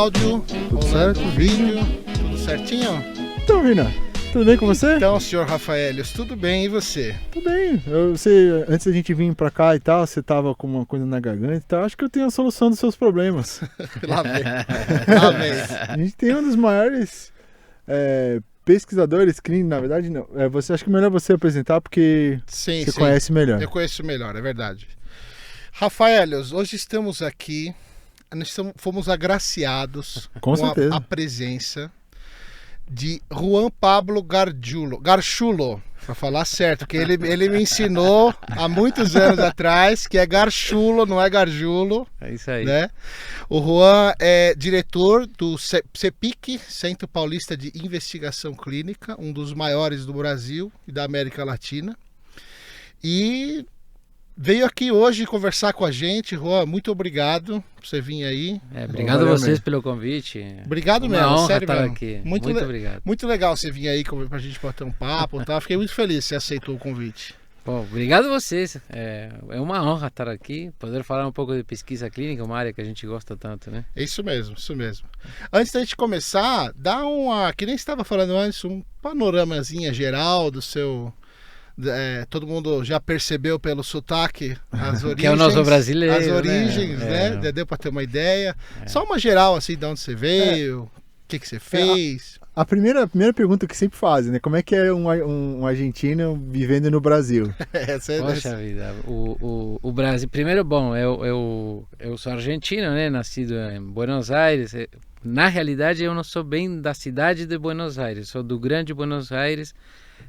áudio, Tudo certo? vídeo, tudo certinho? Então, Vina, tudo bem com você? Então, senhor Rafaelios, tudo bem, e você? Tudo bem. Você, antes da gente vir pra cá e tal, você tava com uma coisa na garganta e tal, acho que eu tenho a solução dos seus problemas. Lá vem. Lá vem. A gente tem um dos maiores pesquisadores clínicos, na verdade não. Você, acho que é melhor você apresentar porque Sim, você sim. conhece melhor. Eu conheço melhor, é verdade. Rafaelios, hoje estamos aqui, fomos agraciados Com certeza. a presença de Juan Pablo Garchulo, para falar certo, porque ele me ensinou há muitos anos atrás que é Garchulo, não é Garjulo. É isso aí. Né? O Juan é diretor do CEPIC, Centro Paulista de Investigação Clínica, um dos maiores do Brasil e da América Latina. E veio aqui hoje conversar com a gente. Juan, muito obrigado por você vir aí. Obrigado a vocês pelo convite. Obrigado Uma mesmo, honra sério estar mesmo. aqui. Muito Obrigado. Muito legal você vir aí pra gente bater um papo e tal. Fiquei muito feliz que você aceitou o convite. Bom, obrigado a vocês. É uma honra estar aqui, poder falar um pouco de pesquisa clínica, uma área que a gente gosta tanto, né? É isso mesmo, isso mesmo. Antes da gente começar, dá que nem você estava falando antes, um panoramazinha geral do seu... todo mundo já percebeu pelo sotaque as origens. Que é o nosso brasileiro. As origens, né? Deu para ter uma ideia. Só uma geral, assim, de onde você veio, o que você fez. A primeira pergunta que sempre fazem, né? Como é que é um argentino vivendo no Brasil? Poxa vida, o Brasil... Primeiro, bom, eu sou argentino, né? Nascido em Buenos Aires. Na realidade, eu não sou bem da cidade de Buenos Aires, sou do Grande Buenos Aires.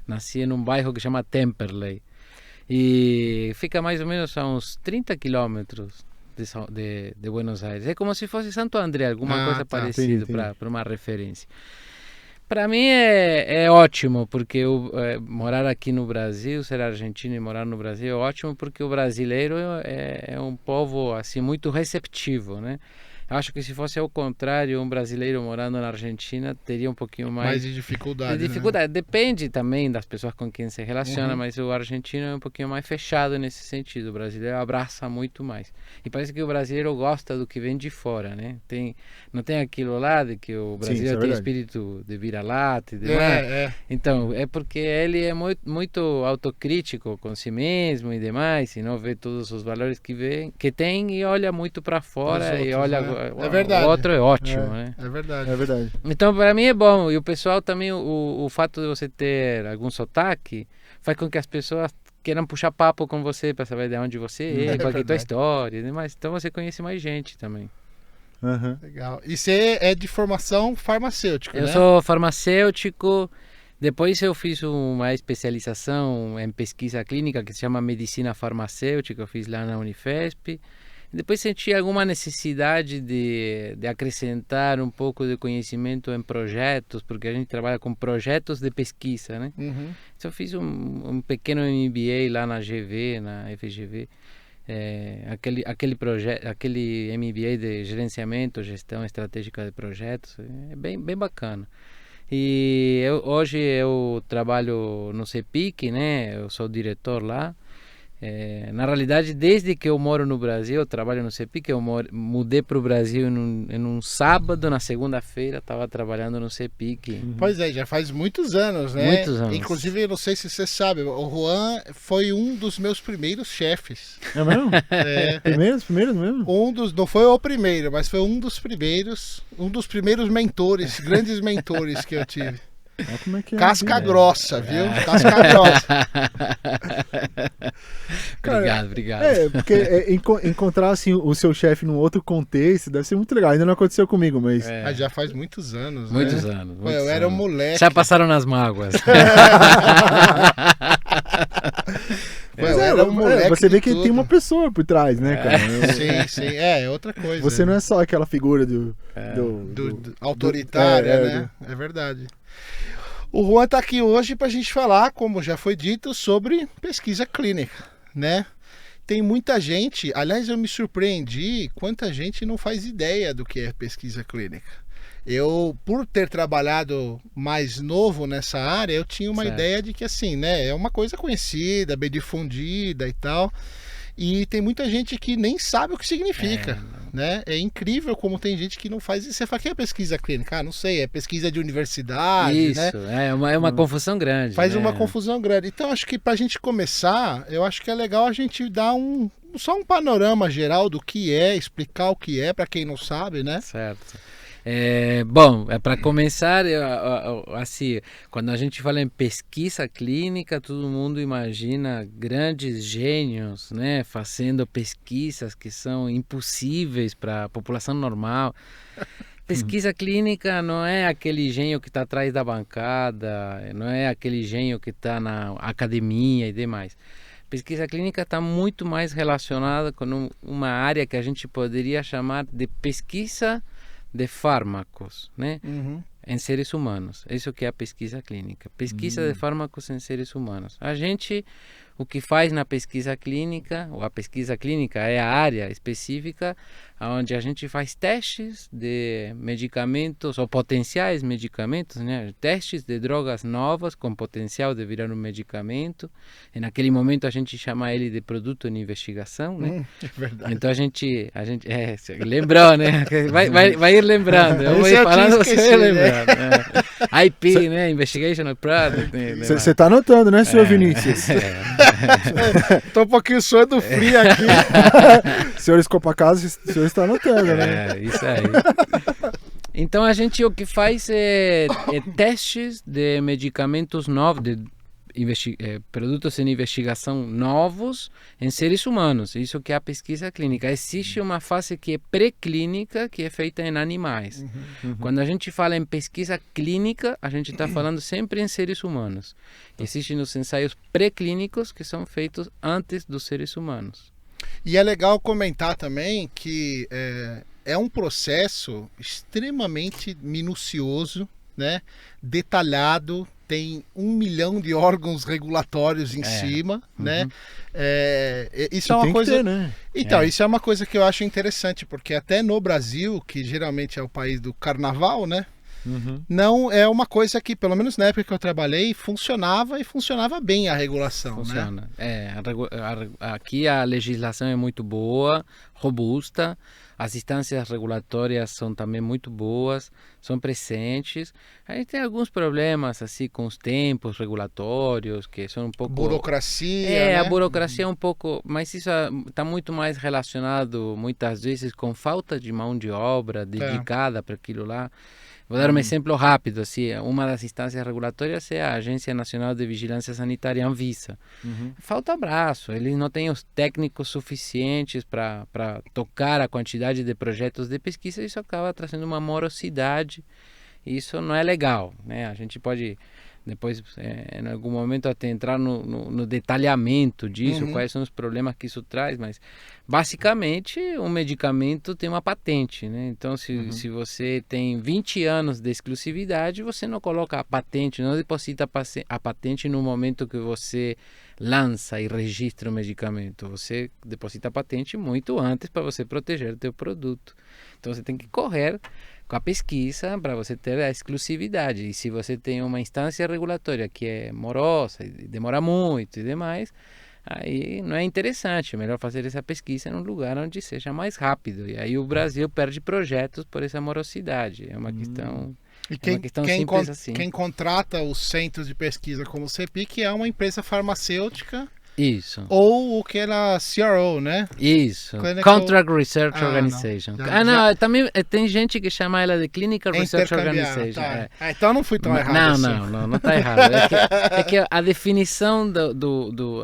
Nasci em um bairro que chama Temperley e fica mais ou menos a uns 30 quilômetros de Buenos Aires. É como se fosse Santo André, alguma coisa parecida, para uma referência. Para mim é ótimo, porque morar aqui no Brasil, ser argentino e morar no Brasil é ótimo, porque o brasileiro é um povo assim muito receptivo, né? Eu acho que se fosse ao contrário, um brasileiro morando na Argentina teria um pouquinho mais de dificuldade. Né? Depende também das pessoas com quem se relaciona, mas o argentino é um pouquinho mais fechado nesse sentido. O brasileiro abraça muito mais. E parece que o brasileiro gosta do que vem de fora, né? Não tem aquilo lá de que o brasileiro tem espírito de vira-lata e demais. Então, é porque ele é muito autocrítico com si mesmo e demais, e não vê todos os valores que tem e olha muito para fora e olha... É verdade. O outro é ótimo, né? É verdade. É verdade. Então, para mim é bom. E o pessoal também, o fato de você ter algum sotaque, faz com que as pessoas queiram puxar papo com você para saber de onde você é, qual é a tua história e demais. Então você conhece mais gente também. Legal. E você é de formação farmacêutica, né? Eu sou farmacêutico. Depois eu fiz uma especialização em pesquisa clínica que se chama Medicina Farmacêutica. Eu fiz lá na Unifesp. Depois senti alguma necessidade de acrescentar um pouco de conhecimento em projetos, porque a gente trabalha com projetos de pesquisa, né? Então eu fiz um pequeno MBA lá na GV, na FGV, aquele MBA de gerenciamento, gestão estratégica de projetos, é bem bacana. E hoje eu trabalho no CEPIC, né? Eu sou diretor lá. Na realidade, desde que eu moro no Brasil, eu trabalho no CEPIC, eu mudei para o Brasil em um sábado, na segunda-feira, estava trabalhando no CEPIC. Pois é, já faz muitos anos, né? Muitos anos. Inclusive, eu não sei se você sabe, o Juan foi um dos meus primeiros chefes. É mesmo? Primeiros mesmo? Não foi o primeiro, mas foi um dos primeiros mentores, grandes mentores que eu tive. Como é que é? Casca grossa, viu? Casca grossa. Obrigado. Porque encontrar assim, o seu chefe num outro contexto deve ser muito legal. Ainda não aconteceu comigo, mas... Mas já faz muitos anos, Muitos né? anos. Eu era um moleque. Já passaram nas mágoas. Era um moleque. Você vê que tem uma pessoa por trás, né, cara? Sim. É outra coisa. Você não é só aquela figura do autoritária, né? É verdade. O Juan está aqui hoje para a gente falar, como já foi dito, sobre pesquisa clínica, né? Tem muita gente, aliás, eu me surpreendi quanta gente não faz ideia do que é pesquisa clínica. Eu, por ter trabalhado mais novo nessa área, eu tinha uma ideia de que, assim, né, é uma coisa conhecida, bem difundida e tal. E tem muita gente que nem sabe o que significa, né? É incrível como tem gente que não faz isso. Você fala, que é pesquisa clínica? Ah, não sei, é pesquisa de universidade, né? Isso, é uma confusão grande. Faz né? uma confusão grande. Então, acho que pra gente começar, eu acho que é legal a gente dar só um panorama geral do que é, explicar o que é, pra quem não sabe, né? Certo. Bom, para começar, assim, quando a gente fala em pesquisa clínica, todo mundo imagina grandes gênios, né, fazendo pesquisas que são impossíveis para a população normal. Pesquisa clínica não é aquele gênio que está atrás da bancada, não é aquele gênio que está na academia e demais. Pesquisa clínica está muito mais relacionada com uma área que a gente poderia chamar de pesquisa de fármacos, né? Em seres humanos. Isso que é a pesquisa clínica. Pesquisa de fármacos em seres humanos. O que faz na pesquisa clínica, ou a pesquisa clínica é a área específica onde a gente faz testes de medicamentos ou potenciais medicamentos, né? Testes de drogas novas com potencial de virar um medicamento. E naquele momento a gente chama ele de produto em investigação, né? É verdade. Então a gente você lembrou, né? Vai ir lembrando. Eu vou ir falando, você vai lembrando. IP, né? Investigational Product. Você tá anotando, né, senhor Vinícius? Tô um pouquinho suando frio aqui. Senhor Escopacasa, o senhor está anotando, né? Isso aí. Então a gente o que faz é testes de medicamentos novos, de produtos em investigação novos em seres humanos. Isso que é a pesquisa clínica. Existe uma fase que é pré-clínica, que é feita em animais. Quando a gente fala em pesquisa clínica, a gente está falando sempre em seres humanos. Existem os ensaios pré-clínicos que são feitos antes dos seres humanos. E é legal comentar também que é um processo extremamente minucioso, né? Detalhado, tem 1 milhão de órgãos regulatórios em cima, né? Isso é uma coisa, ter, né? Então, isso é uma coisa que eu acho interessante, porque até no Brasil, que geralmente é o país do carnaval, né? Não é uma coisa que, pelo menos na época que eu trabalhei, funcionava bem a regulação. Funciona. Né? Aqui a legislação é muito boa, robusta, as instâncias regulatórias são também muito boas, são presentes. A gente tem alguns problemas assim com os tempos regulatórios, que são um pouco... Burocracia, né? A burocracia é um pouco... Mas isso está muito mais relacionado, muitas vezes, com falta de mão de obra dedicada para aquilo lá. Vou dar um exemplo rápido, assim, uma das instâncias regulatórias é a Agência Nacional de Vigilância Sanitária, Anvisa. Falta braço, eles não têm os técnicos suficientes para tocar a quantidade de projetos de pesquisa, isso acaba trazendo uma morosidade, e isso não é legal, né? A gente pode depois, em algum momento, até entrar no detalhamento disso, quais são os problemas que isso traz, mas basicamente um medicamento tem uma patente, né? Então se você tem 20 anos de exclusividade, você não coloca a patente, não deposita a patente no momento que você lança e registra o medicamento, você deposita a patente muito antes para você proteger o teu produto. Então você tem que correr com a pesquisa para você ter a exclusividade. E se você tem uma instância regulatória que é morosa e demora muito e demais, aí não é interessante. É melhor fazer essa pesquisa em um lugar onde seja mais rápido. E aí o Brasil perde projetos por essa morosidade. É uma questão... E quem contrata os centros de pesquisa como o CEPIC é uma empresa farmacêutica. Isso. Ou aquela CRO, né? Isso. Clinical... Contract Research Organization. Também tem gente que chama ela de Clinical Research Organization. Tá. Então não fui tão errado. Não está errado. É que a definição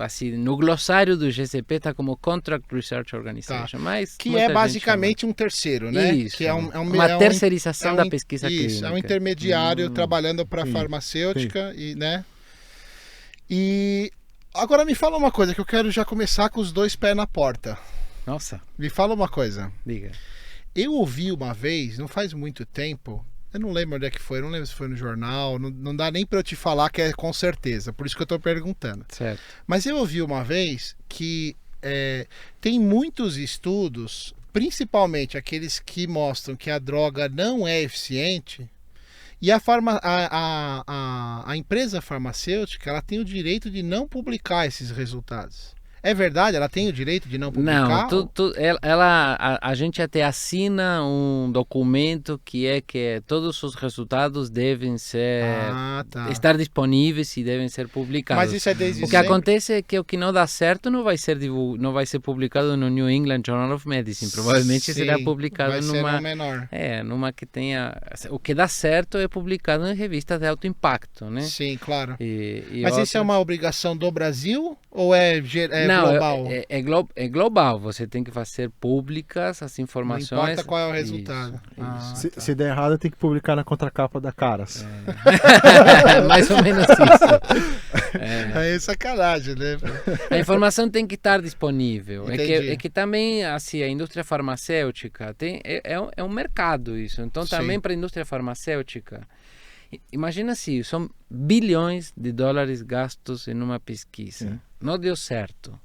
assim, no glossário do GCP está como Contract Research Organization. Mas que é basicamente um terceiro, né? Isso. Que é uma terceirização da pesquisa clínica. Isso, é um intermediário trabalhando para a farmacêutica, né? E agora me fala uma coisa, que eu quero já começar com os 2 pés na porta. Nossa. Me fala uma coisa. Diga. Eu ouvi uma vez, não faz muito tempo, eu não lembro onde é que foi, não lembro se foi no jornal, não dá nem para eu te falar que é com certeza, por isso que eu tô perguntando. Certo. Mas eu ouvi uma vez que tem muitos estudos, principalmente aqueles que mostram que a droga não é eficiente, e a empresa farmacêutica ela tem o direito de não publicar esses resultados. É verdade? Ela tem o direito de não publicar? Não, a gente até assina um documento que todos os resultados devem estar disponíveis e devem ser publicados. Mas isso é desde O que sempre? acontece é que o que não dá certo não vai ser publicado no New England Journal of Medicine. Provavelmente Sim, será publicado vai ser numa um menor. numa que tenha. O que dá certo é publicado em revistas de alto impacto, né? Sim, claro. Mas isso é uma obrigação do Brasil ou é não, global? É global. Você tem que fazer públicas as informações. Não importa qual é o resultado. Isso. Se der errado, tem que publicar na contracapa da Caras. Mais ou menos isso. É sacanagem, né? A informação tem que estar disponível. Entendi. É que também assim, a indústria farmacêutica é um mercado isso. Então também para a indústria farmacêutica, imagina se são bilhões de dólares gastos em uma pesquisa. Sim. Não deu certo.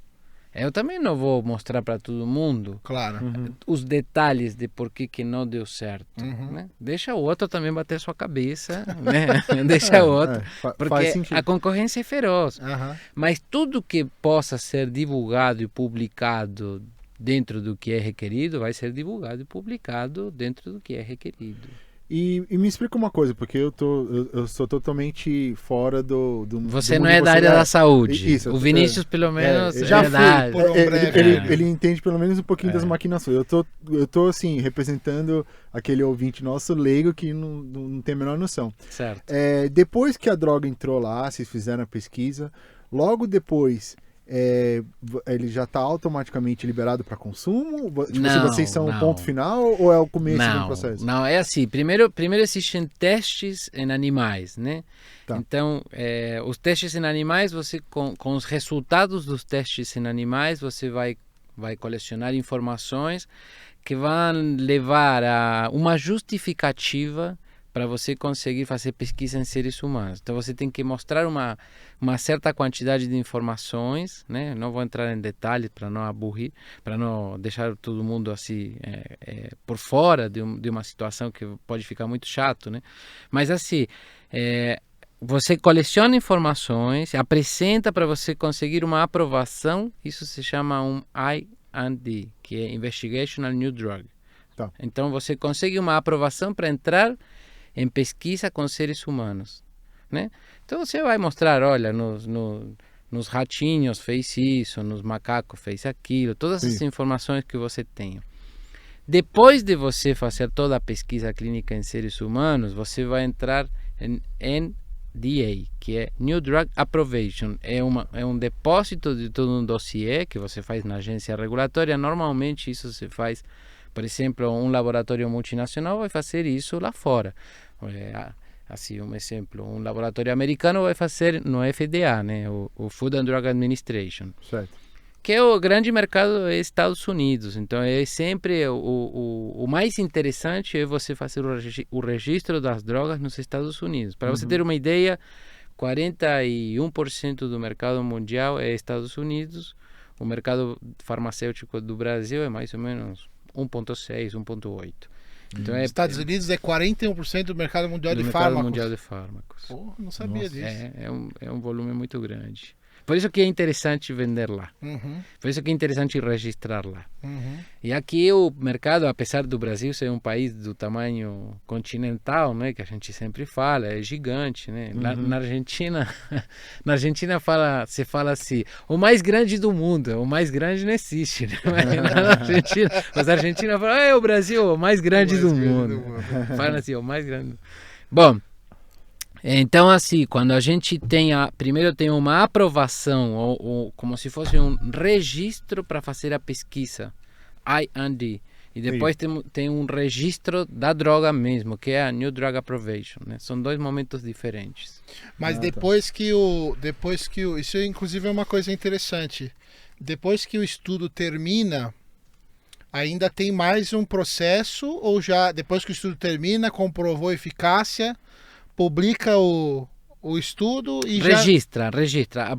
Eu também não vou mostrar para todo mundo Claro. os detalhes de por que não deu certo. Uhum. Né? Deixa o outro também bater sua cabeça. Né? Deixa o outro. Faz Porque sentido. a concorrência é feroz. Aham. Mas tudo que possa ser divulgado e publicado dentro do que é requerido vai ser divulgado e publicado dentro do que é requerido. E me explica uma coisa, porque eu sou totalmente fora do Você do não mundo é da área você da saúde. Isso, o Vinícius, pelo menos, já fui, da por um breve. ele entende pelo menos um pouquinho das maquinações. Eu tô assim, representando aquele ouvinte nosso leigo que não tem a menor noção. Certo. Depois que a droga entrou lá, vocês fizeram a pesquisa, logo depois ele já está automaticamente liberado para consumo? Tipo, Não, se vocês são o não. ponto final ou é o começo do Não, processo? não, é assim. Primeiro existem testes em animais, né? Tá. Então, os testes em animais, você com os resultados dos testes em animais, você vai colecionar informações que vão levar a uma justificativa para você conseguir fazer pesquisa em seres humanos. Então você tem que mostrar uma certa quantidade de informações, né? Não vou entrar em detalhes para não aburrir, para não deixar todo mundo assim por fora de uma situação que pode ficar muito chato, né? Mas assim, você coleciona informações, apresenta para você conseguir uma aprovação, isso se chama um IND, que é Investigational New Drug. Tá. Então você consegue uma aprovação para entrar em pesquisa com seres humanos, né? Então você vai mostrar, olha, nos ratinhos fez isso, nos macacos fez aquilo, todas as informações que você tem. Depois de você fazer toda a pesquisa clínica em seres humanos, você vai entrar em NDA, que é New Drug Approval. É um depósito de todo um dossiê que você faz na agência regulatória. Normalmente isso se faz, por exemplo, um laboratório multinacional vai fazer isso lá fora. Assim, um exemplo, um laboratório americano vai fazer no FDA, né, o Food and Drug Administration, Certo. que é o grande mercado é Estados Unidos. Então é sempre o mais interessante é você fazer o registro das drogas nos Estados Unidos. Para você ter uma ideia, 41% do mercado mundial é Estados Unidos. O mercado farmacêutico do Brasil é mais ou menos 1,6, 1,8. Então Estados Unidos é 41% do mercado mundial de mercado fármacos. mundial de fármacos. Porra, não sabia disso. É um volume muito grande. Por isso que é interessante vender lá. Uhum, Por isso que é interessante registrar lá. uhum. E aqui o mercado, apesar do Brasil ser um país do tamanho continental, né, que a gente sempre fala, é gigante, né? Na Argentina, se fala assim, o mais grande do mundo. O mais grande não existe, né? Mas a Argentina fala, o Brasil, o mais grande do mundo. Fala assim, o mais grande. Bom, então assim, quando a gente primeiro tem uma aprovação, ou como se fosse um registro para fazer a pesquisa, IND, e depois tem um registro da droga mesmo, que é a New Drug Approval, né? São dois momentos diferentes. Mas depois que isso inclusive é uma coisa interessante. Depois que o estudo termina, ainda tem mais um processo, ou já depois que o estudo termina, comprovou eficácia, publica o estudo e registra.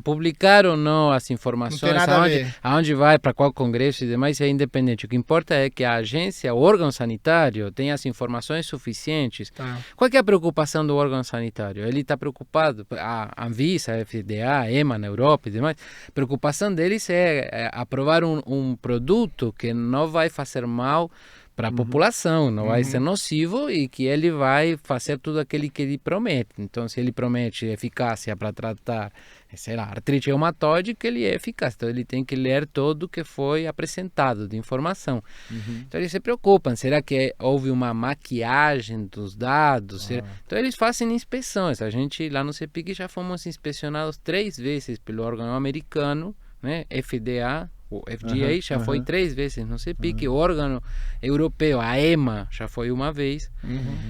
Publicar ou não as não informações, tem nada a ver. aonde vai, para qual congresso e demais, é independente. O que importa é que a agência, o órgão sanitário, tenha as informações suficientes. Tá. Qual que é a preocupação do órgão sanitário? Ele está preocupado, a Anvisa, a FDA, a EMA na Europa e demais, a preocupação deles é aprovar um produto que não vai fazer mal para a população, não vai ser nocivo e que ele vai fazer tudo aquilo que ele promete. Então, se ele promete eficácia para tratar, sei lá, artrite reumatoide, que ele é eficaz. Então, ele tem que ler tudo o que foi apresentado de informação. Então, eles se preocupam. Será que houve uma maquiagem dos dados? Então, eles fazem inspeções. A gente, lá no CEPIC, já fomos inspecionados 3 vezes pelo órgão americano, né, FDA, o FDA já foi 3 vezes no CEPIC, o órgão europeu, a EMA, já foi uma vez,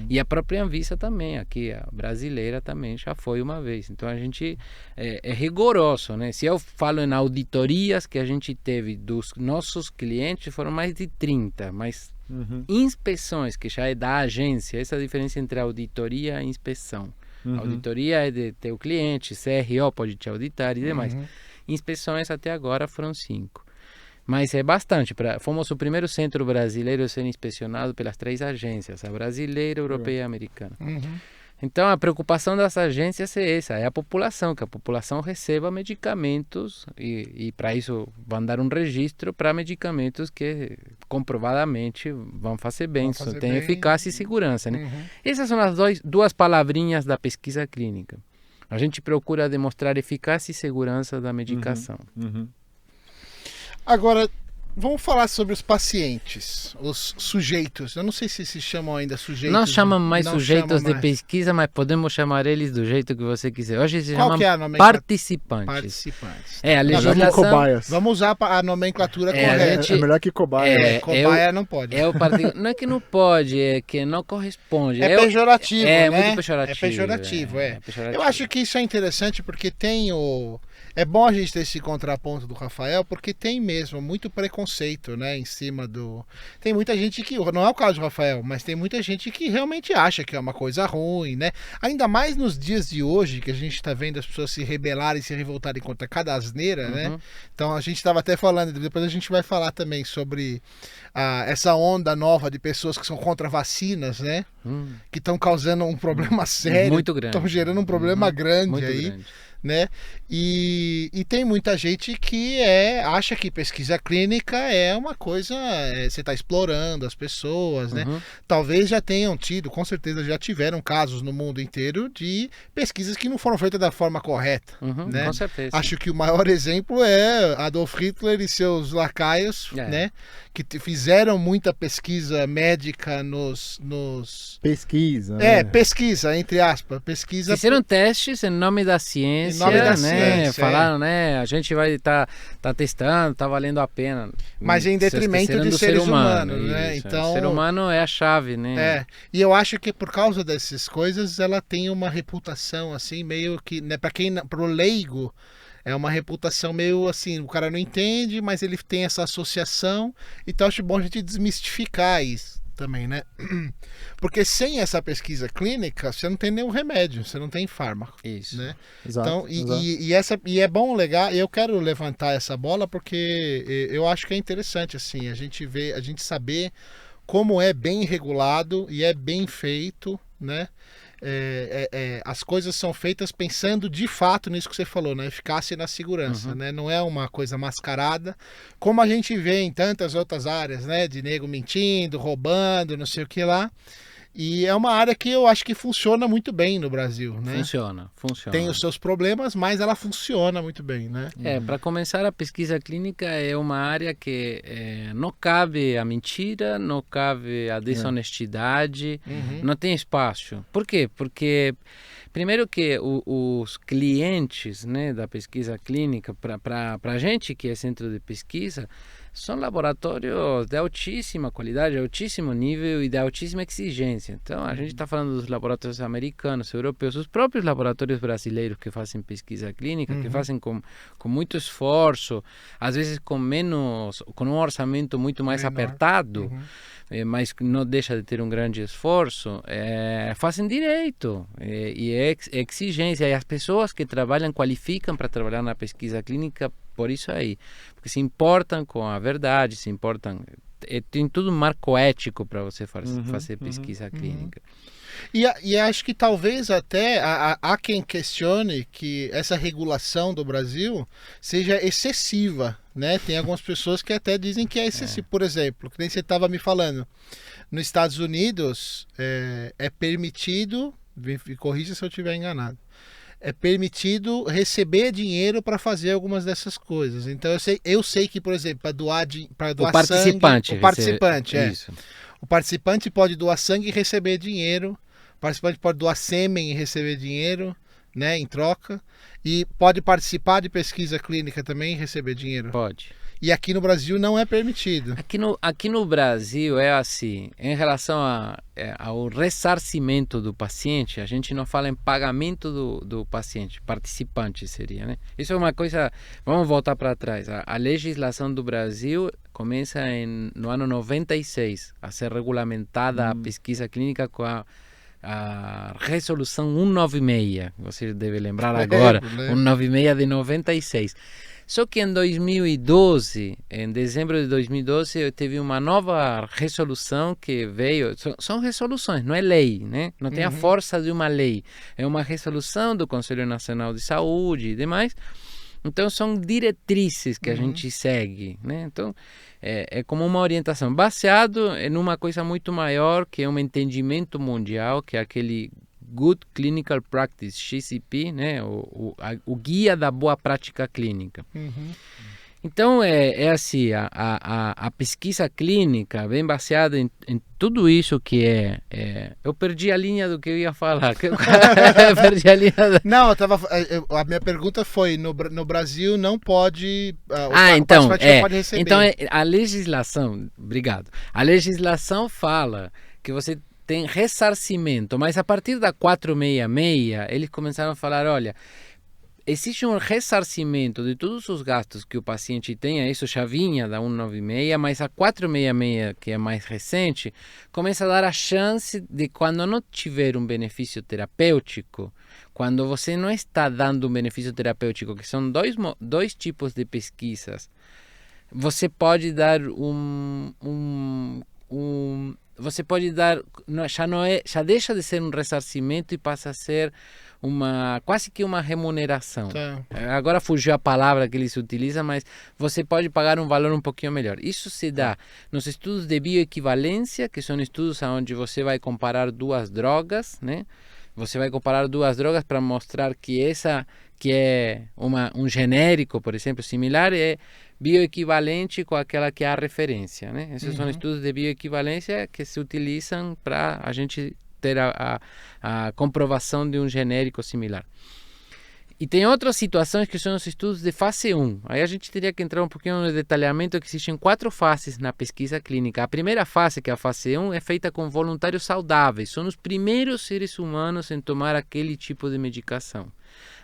e a própria Anvisa também, aqui a brasileira também já foi uma vez. Então a gente é rigoroso, né? Se eu falo em auditorias que a gente teve dos nossos clientes, foram mais de 30, mas inspeções, que já é da agência, essa é a diferença entre auditoria e inspeção. Auditoria é de teu cliente, CRO pode te auditar e demais. Inspeções até agora foram 5. Mas é bastante. Fomos o primeiro centro brasileiro a ser inspecionado pelas 3 agências, a brasileira, a europeia e a americana. Então a preocupação das agências é essa, é a população, que a população receba medicamentos e para isso vão dar um registro para medicamentos que comprovadamente vão fazer bem, tem eficácia e segurança. Né? Essas são as duas palavrinhas da pesquisa clínica. A gente procura demonstrar eficácia e segurança da medicação. Agora, vamos falar sobre os pacientes, os sujeitos. Eu não sei se chamam ainda sujeitos. Não chamam mais não sujeitos chamam mais. de pesquisa, mas podemos chamar eles do jeito que você quiser. Hoje se Qual chamam que é a nomenclatura? participantes. Participantes. É, a Melhor que legislação... cobaias. Vamos usar a nomenclatura É, a correta. gente- É melhor que cobaia. Cobaia não pode. Não é que não pode, é que não corresponde. É pejorativo, é né? muito pejorativo. É pejorativo, é. pejorativo. Eu acho que isso é interessante porque tem o... É bom a gente ter esse contraponto do Rafael, porque tem mesmo muito preconceito, né, em cima do... Tem muita gente que... Não é o caso do Rafael, mas tem muita gente que realmente acha que é uma coisa ruim, né? Ainda mais nos dias de hoje, que a gente tá vendo as pessoas se rebelarem, se revoltarem contra cada asneira, né? Então a gente estava até falando, depois a gente vai falar também sobre essa onda nova de pessoas que são contra vacinas, né? Que estão causando um problema sério. Muito grande. Estão gerando um problema grande Muito aí. grande. Né? E tem muita gente que acha que pesquisa clínica é uma coisa, você está explorando as pessoas, né? Talvez já tenham tido, com certeza já tiveram casos no mundo inteiro de pesquisas que não foram feitas da forma correta, né? Com certeza. Acho que o maior exemplo é Adolf Hitler e seus lacaios, né? Que fizeram muita pesquisa médica nos... Pesquisa. Né? pesquisa, entre aspas. Pesquisa. Fizeram testes em nome da ciência, Em nome da né? ciência, Falaram, né? A gente vai tá testando, tá valendo a pena. Mas em Se detrimento esqueceram de do seres ser humano, humanos, né? isso. Então, O ser humano é a chave, né? E eu acho que por causa dessas coisas ela tem uma reputação assim meio que, né, pro leigo é uma reputação meio assim, o cara não entende, mas ele tem essa associação, então acho bom a gente desmistificar isso também, né? Porque sem essa pesquisa clínica, você não tem nenhum remédio, você não tem fármaco. Isso. Né? Exato, Então, exato. e é bom legal, eu quero levantar essa bola porque eu acho que é interessante assim, a gente saber como é bem regulado e é bem feito, né? As coisas são feitas pensando de fato nisso que você falou, na eficácia e na segurança, né? Não é uma coisa mascarada, como a gente vê em tantas outras áreas, né? De nego mentindo, roubando, não sei o que lá. E é uma área que eu acho que funciona muito bem no Brasil, né? Funciona. Tem os seus problemas, mas ela funciona muito bem, né? Para começar, a pesquisa clínica é uma área que não cabe a mentira, não cabe a desonestidade, não tem espaço. Por quê? Porque, primeiro que os clientes, né, da pesquisa clínica, para a gente que é centro de pesquisa, são laboratórios de altíssima qualidade, de altíssimo nível e de altíssima exigência. Então, a gente está falando dos laboratórios americanos, europeus, os próprios laboratórios brasileiros que fazem pesquisa clínica, que fazem com muito esforço, às vezes com um orçamento muito mais apertado, mas não deixa de ter um grande esforço, fazem direito, e é exigência, e as pessoas que trabalham qualificam para trabalhar na pesquisa clínica por isso aí, porque se importam com a verdade, se importam, tem tudo um marco ético para você fazer pesquisa clínica. E acho que talvez até há quem questione que essa regulação do Brasil seja excessiva, né? Tem algumas pessoas que até dizem que é excessivo. Por exemplo, que nem você estava me falando, nos Estados Unidos é permitido, me corrija se eu estiver enganado, é permitido receber dinheiro para fazer algumas dessas coisas. Então eu sei que, por exemplo, para doar o participante, sangue, isso. O participante pode doar sangue e receber dinheiro. O participante pode doar sêmen e receber dinheiro, né, em troca. E pode participar de pesquisa clínica também e receber dinheiro. Pode. E aqui no Brasil não é permitido. Aqui no Brasil é assim, em relação ao ressarcimento do paciente, a gente não fala em pagamento do paciente, participante seria, né? Isso é uma coisa, vamos voltar para trás. A legislação do Brasil começa no ano 96 a ser regulamentada a pesquisa clínica com a resolução 196, você deve lembrar agora, 196 de 96. Só que em 2012, em dezembro de 2012, teve uma nova resolução que veio. São resoluções, não é lei, né? Não tem a força de uma lei. É uma resolução do Conselho Nacional de Saúde e demais. Então, são diretrizes que a gente segue, né? Então, é como uma orientação baseado em uma coisa muito maior, que é um entendimento mundial, que é aquele Good Clinical Practice, GCP, né? O guia da boa prática clínica. Então, é assim, a pesquisa clínica vem baseada em tudo isso que eu perdi a linha do que eu ia falar. Eu perdi a linha Não, a minha pergunta foi, no Brasil não pode, então, pode receber. Então, a legislação, obrigado, a legislação fala que você tem ressarcimento, mas a partir da 466, eles começaram a falar, olha, existe um ressarcimento de todos os gastos que o paciente tenha, isso já vinha da 196, mas a 466, que é mais recente, começa a dar a chance de, quando não tiver um benefício terapêutico, quando você não está dando um benefício terapêutico, que são dois tipos de pesquisas, você pode dar você pode dar, já deixa de ser um ressarcimento e passa a ser quase que uma remuneração. Tá. Agora fugiu a palavra que eles utilizam, mas você pode pagar um valor um pouquinho melhor. Isso se dá nos estudos de bioequivalência, que são estudos onde você vai comparar duas drogas, né? Você vai comparar duas drogas para mostrar que essa que é um genérico, por exemplo, similar, é bioequivalente com aquela que é a referência, né? Esses são estudos de bioequivalência que se utilizam para a gente ter a comprovação de um genérico similar. E tem outras situações que são os estudos de fase 1. Aí a gente teria que entrar um pouquinho no detalhamento que existem 4 fases na pesquisa clínica. A primeira fase, que é a fase 1, é feita com voluntários saudáveis. São os primeiros seres humanos em tomar aquele tipo de medicação.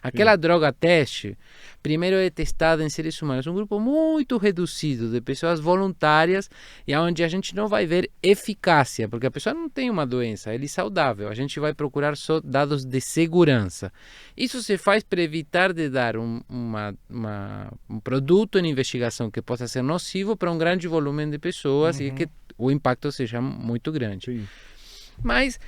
Aquela droga teste, primeiro é testada em seres humanos, um grupo muito reduzido de pessoas voluntárias, e onde a gente não vai ver eficácia, porque a pessoa não tem uma doença, ele é saudável, a gente vai procurar só dados de segurança. Isso se faz para evitar de dar um produto em investigação que possa ser nocivo para um grande volume de pessoas e que o impacto seja muito grande. Sim. Mas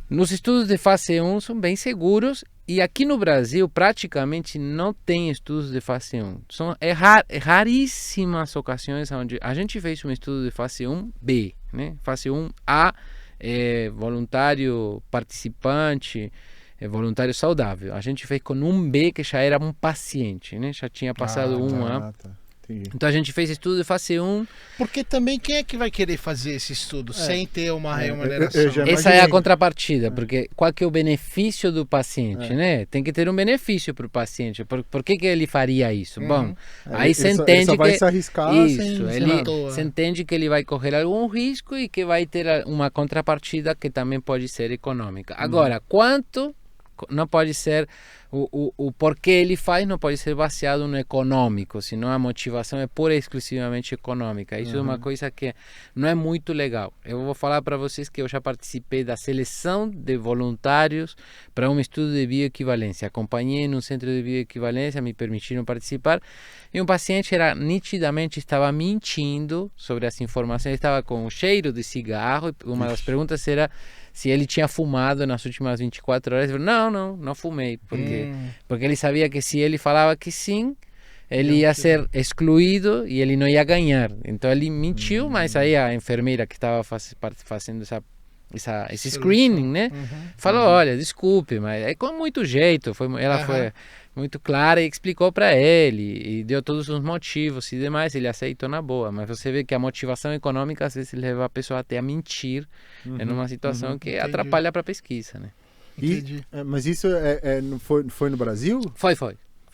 nos estudos de fase 1 são bem seguros. E aqui no Brasil, praticamente não tem estudos de fase 1. É raríssimas ocasiões onde a gente fez um estudo de fase 1B, né? Fase 1A é voluntário participante, é voluntário saudável. A gente fez com 1B, que já era um paciente, né? Já tinha passado 1A. Então a gente fez estudo de fase 1. Porque também quem é que vai querer fazer esse estudo sem ter uma remuneração? Essa é a contrapartida, porque qual que é o benefício do paciente, né? Tem que ter um benefício para o paciente. Por que ele faria isso? Bom, aí você entende ele só vai se arriscar você entende que ele vai correr algum risco e que vai ter uma contrapartida que também pode ser econômica. Agora, quanto não pode ser o porquê ele faz não pode ser baseado no econômico, senão a motivação é pura e exclusivamente econômica. Isso é uma coisa que não é muito legal. Eu vou falar para vocês que eu já participei da seleção de voluntários para um estudo de bioequivalência. Acompanhei num centro de bioequivalência, me permitiram participar, e um paciente nitidamente estava mentindo sobre as informações, estava com o cheiro de cigarro, e uma das perguntas era se ele tinha fumado nas últimas 24 horas. Ele falou, não fumei, porque ele sabia que se ele falava que sim, ele ia ser excluído e ele não ia ganhar. Então ele mentiu, mas aí a enfermeira que estava fazendo esse screening, né, falou, olha, desculpe, mas é com muito jeito, ela foi muito clara e explicou para ele e deu todos os motivos e demais, ele aceitou na boa, mas você vê que a motivação econômica às vezes leva a pessoa até a mentir em uma situação que atrapalha para a pesquisa, né? Mas isso foi no Brasil? Foi.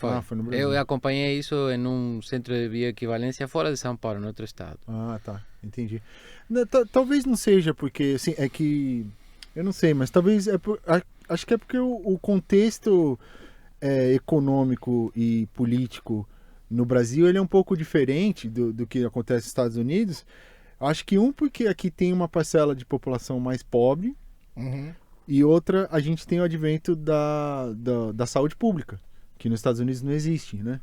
Ah, foi no Brasil. Eu acompanhei isso em um centro de bioequivalência fora de São Paulo, em outro estado. Ah, tá, entendi. Talvez não seja porque, assim, é que, eu não sei, mas talvez, acho que é porque o contexto econômico e político no Brasil, ele é um pouco diferente do que acontece nos Estados Unidos. Acho que porque aqui tem uma parcela de população mais pobre, e outra, a gente tem o advento da saúde pública, que nos Estados Unidos não existe, né?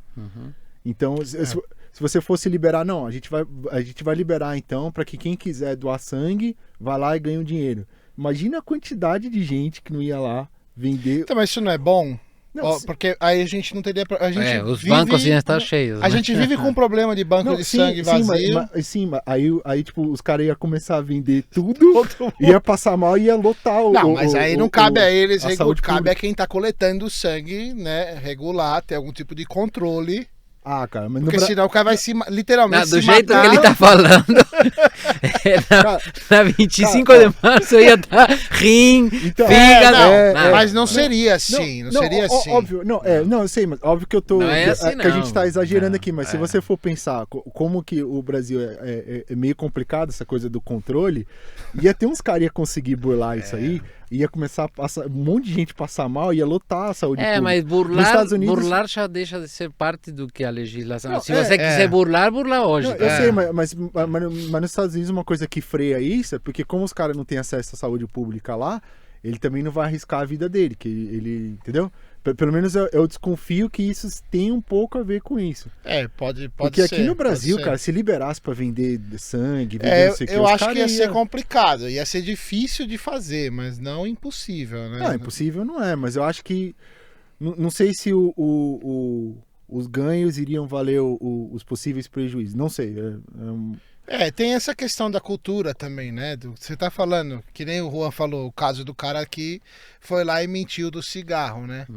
Então, se você fosse liberar, não, a gente vai liberar então para que quem quiser doar sangue vá lá e ganhe um dinheiro. Imagina a quantidade de gente que não ia lá vender. Então, mas isso não é bom? Não, porque aí a gente não teria. Os bancos iam estar cheios. A gente vive com um problema de banco de sangue vazio. Sim, aí tipo, os caras iam começar a vender tudo, ia passar mal e ia lotar o. Não, mas aí não cabe a eles, cabe a quem está coletando o sangue, né? Regular, ter algum tipo de controle. Ah, cara, mas porque senão o cara vai literalmente do se jeito matar. que ele tá falando, na 25 de março ia estar rim, fígado. Mas não seria assim, não seria assim. Óbvio, não, eu sei, mas óbvio que eu tô. Não é assim, que a gente tá exagerando aqui, mas se você for pensar como que o Brasil é meio complicado, essa coisa do controle, ia ter uns caras que ia conseguir burlar isso aí. Ia começar a passar, um monte de gente passar mal, ia lotar a saúde pública. Mas burlar já deixa de ser parte do que a legislação. Não, se você quiser burlar hoje. Não, eu sei, mas nos Estados Unidos uma coisa que freia isso é porque como os caras não têm acesso à saúde pública lá, ele também não vai arriscar a vida dele, que ele, entendeu? Pelo menos eu desconfio que isso tem um pouco a ver com isso. Pode porque ser. Porque aqui no Brasil, cara, se liberasse pra vender sangue, vender não sei o que, eu acho que ia ser complicado, ia ser difícil de fazer, mas não impossível, né? Não, impossível não é, mas eu acho que não sei se os ganhos iriam valer os possíveis prejuízos, não sei. Tem essa questão da cultura também, né? Você tá falando, que nem o Juan falou, o caso do cara que foi lá e mentiu do cigarro, né?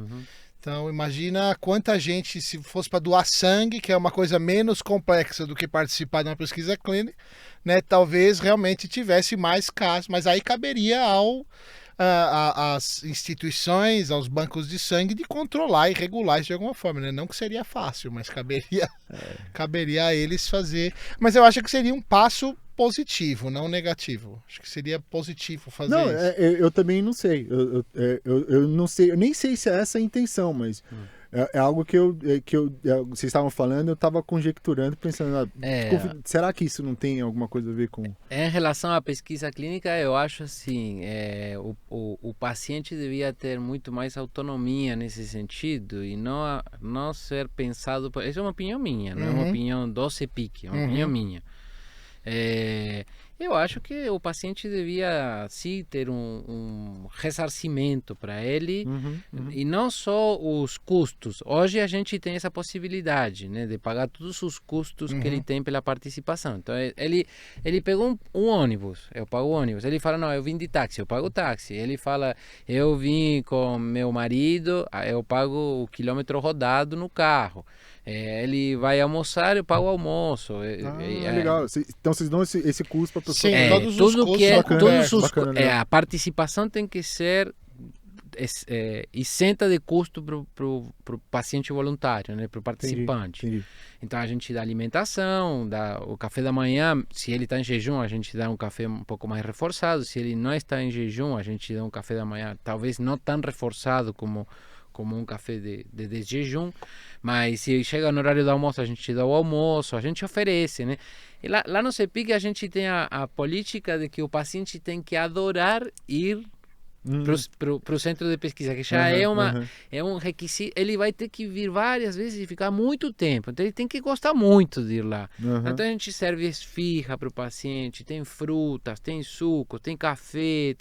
Então imagina quanta gente, se fosse para doar sangue, que é uma coisa menos complexa do que participar de uma pesquisa clínica, né? Talvez realmente tivesse mais casos, mas aí caberia às instituições, aos bancos de sangue de controlar e regular isso de alguma forma, né? Não que seria fácil, mas caberia a eles fazer. Mas eu acho que seria um passo positivo, não negativo. Acho que seria positivo fazer isso. Eu também não sei. Eu não sei, eu nem sei se é essa a intenção, mas é algo que vocês estavam falando, eu estava conjecturando, pensando, será que isso não tem alguma coisa a ver com... Em relação à pesquisa clínica, eu acho assim, o paciente devia ter muito mais autonomia nesse sentido e não ser pensado... Essa é uma opinião minha, não é uma opinião do CEPIC, é uma opinião minha. Eu acho que o paciente devia sim ter um ressarcimento para ele e não só os custos. Hoje a gente tem essa possibilidade, né, de pagar todos os custos que ele tem pela participação. Então ele pegou um ônibus, eu pago o ônibus. Ele fala, não, eu vim de táxi, eu pago o táxi. Ele fala, eu vim com meu marido, eu pago o quilômetro rodado no carro. Ele vai almoçar, eu pago o almoço. Legal. Então vocês dão esse custo para a pessoa. Sim, todos os custos. A participação tem que ser isenta de custo para o paciente voluntário, né, para o participante. Entendi. Então a gente dá alimentação, dá o café da manhã. Se ele está em jejum, a gente dá um café um pouco mais reforçado. Se ele não está em jejum, a gente dá um café da manhã talvez não tão reforçado como como um café de jejum, mas se chega no horário do almoço, a gente dá o almoço, a gente oferece, né? E lá no CEPIC a gente tem a política de que o paciente tem que adorar ir para o centro de pesquisa, que já é um requisito. Ele vai ter que vir várias vezes e ficar muito tempo, então ele tem que gostar muito de ir lá. Então a gente serve esfirra para o paciente, tem frutas, tem suco, tem café,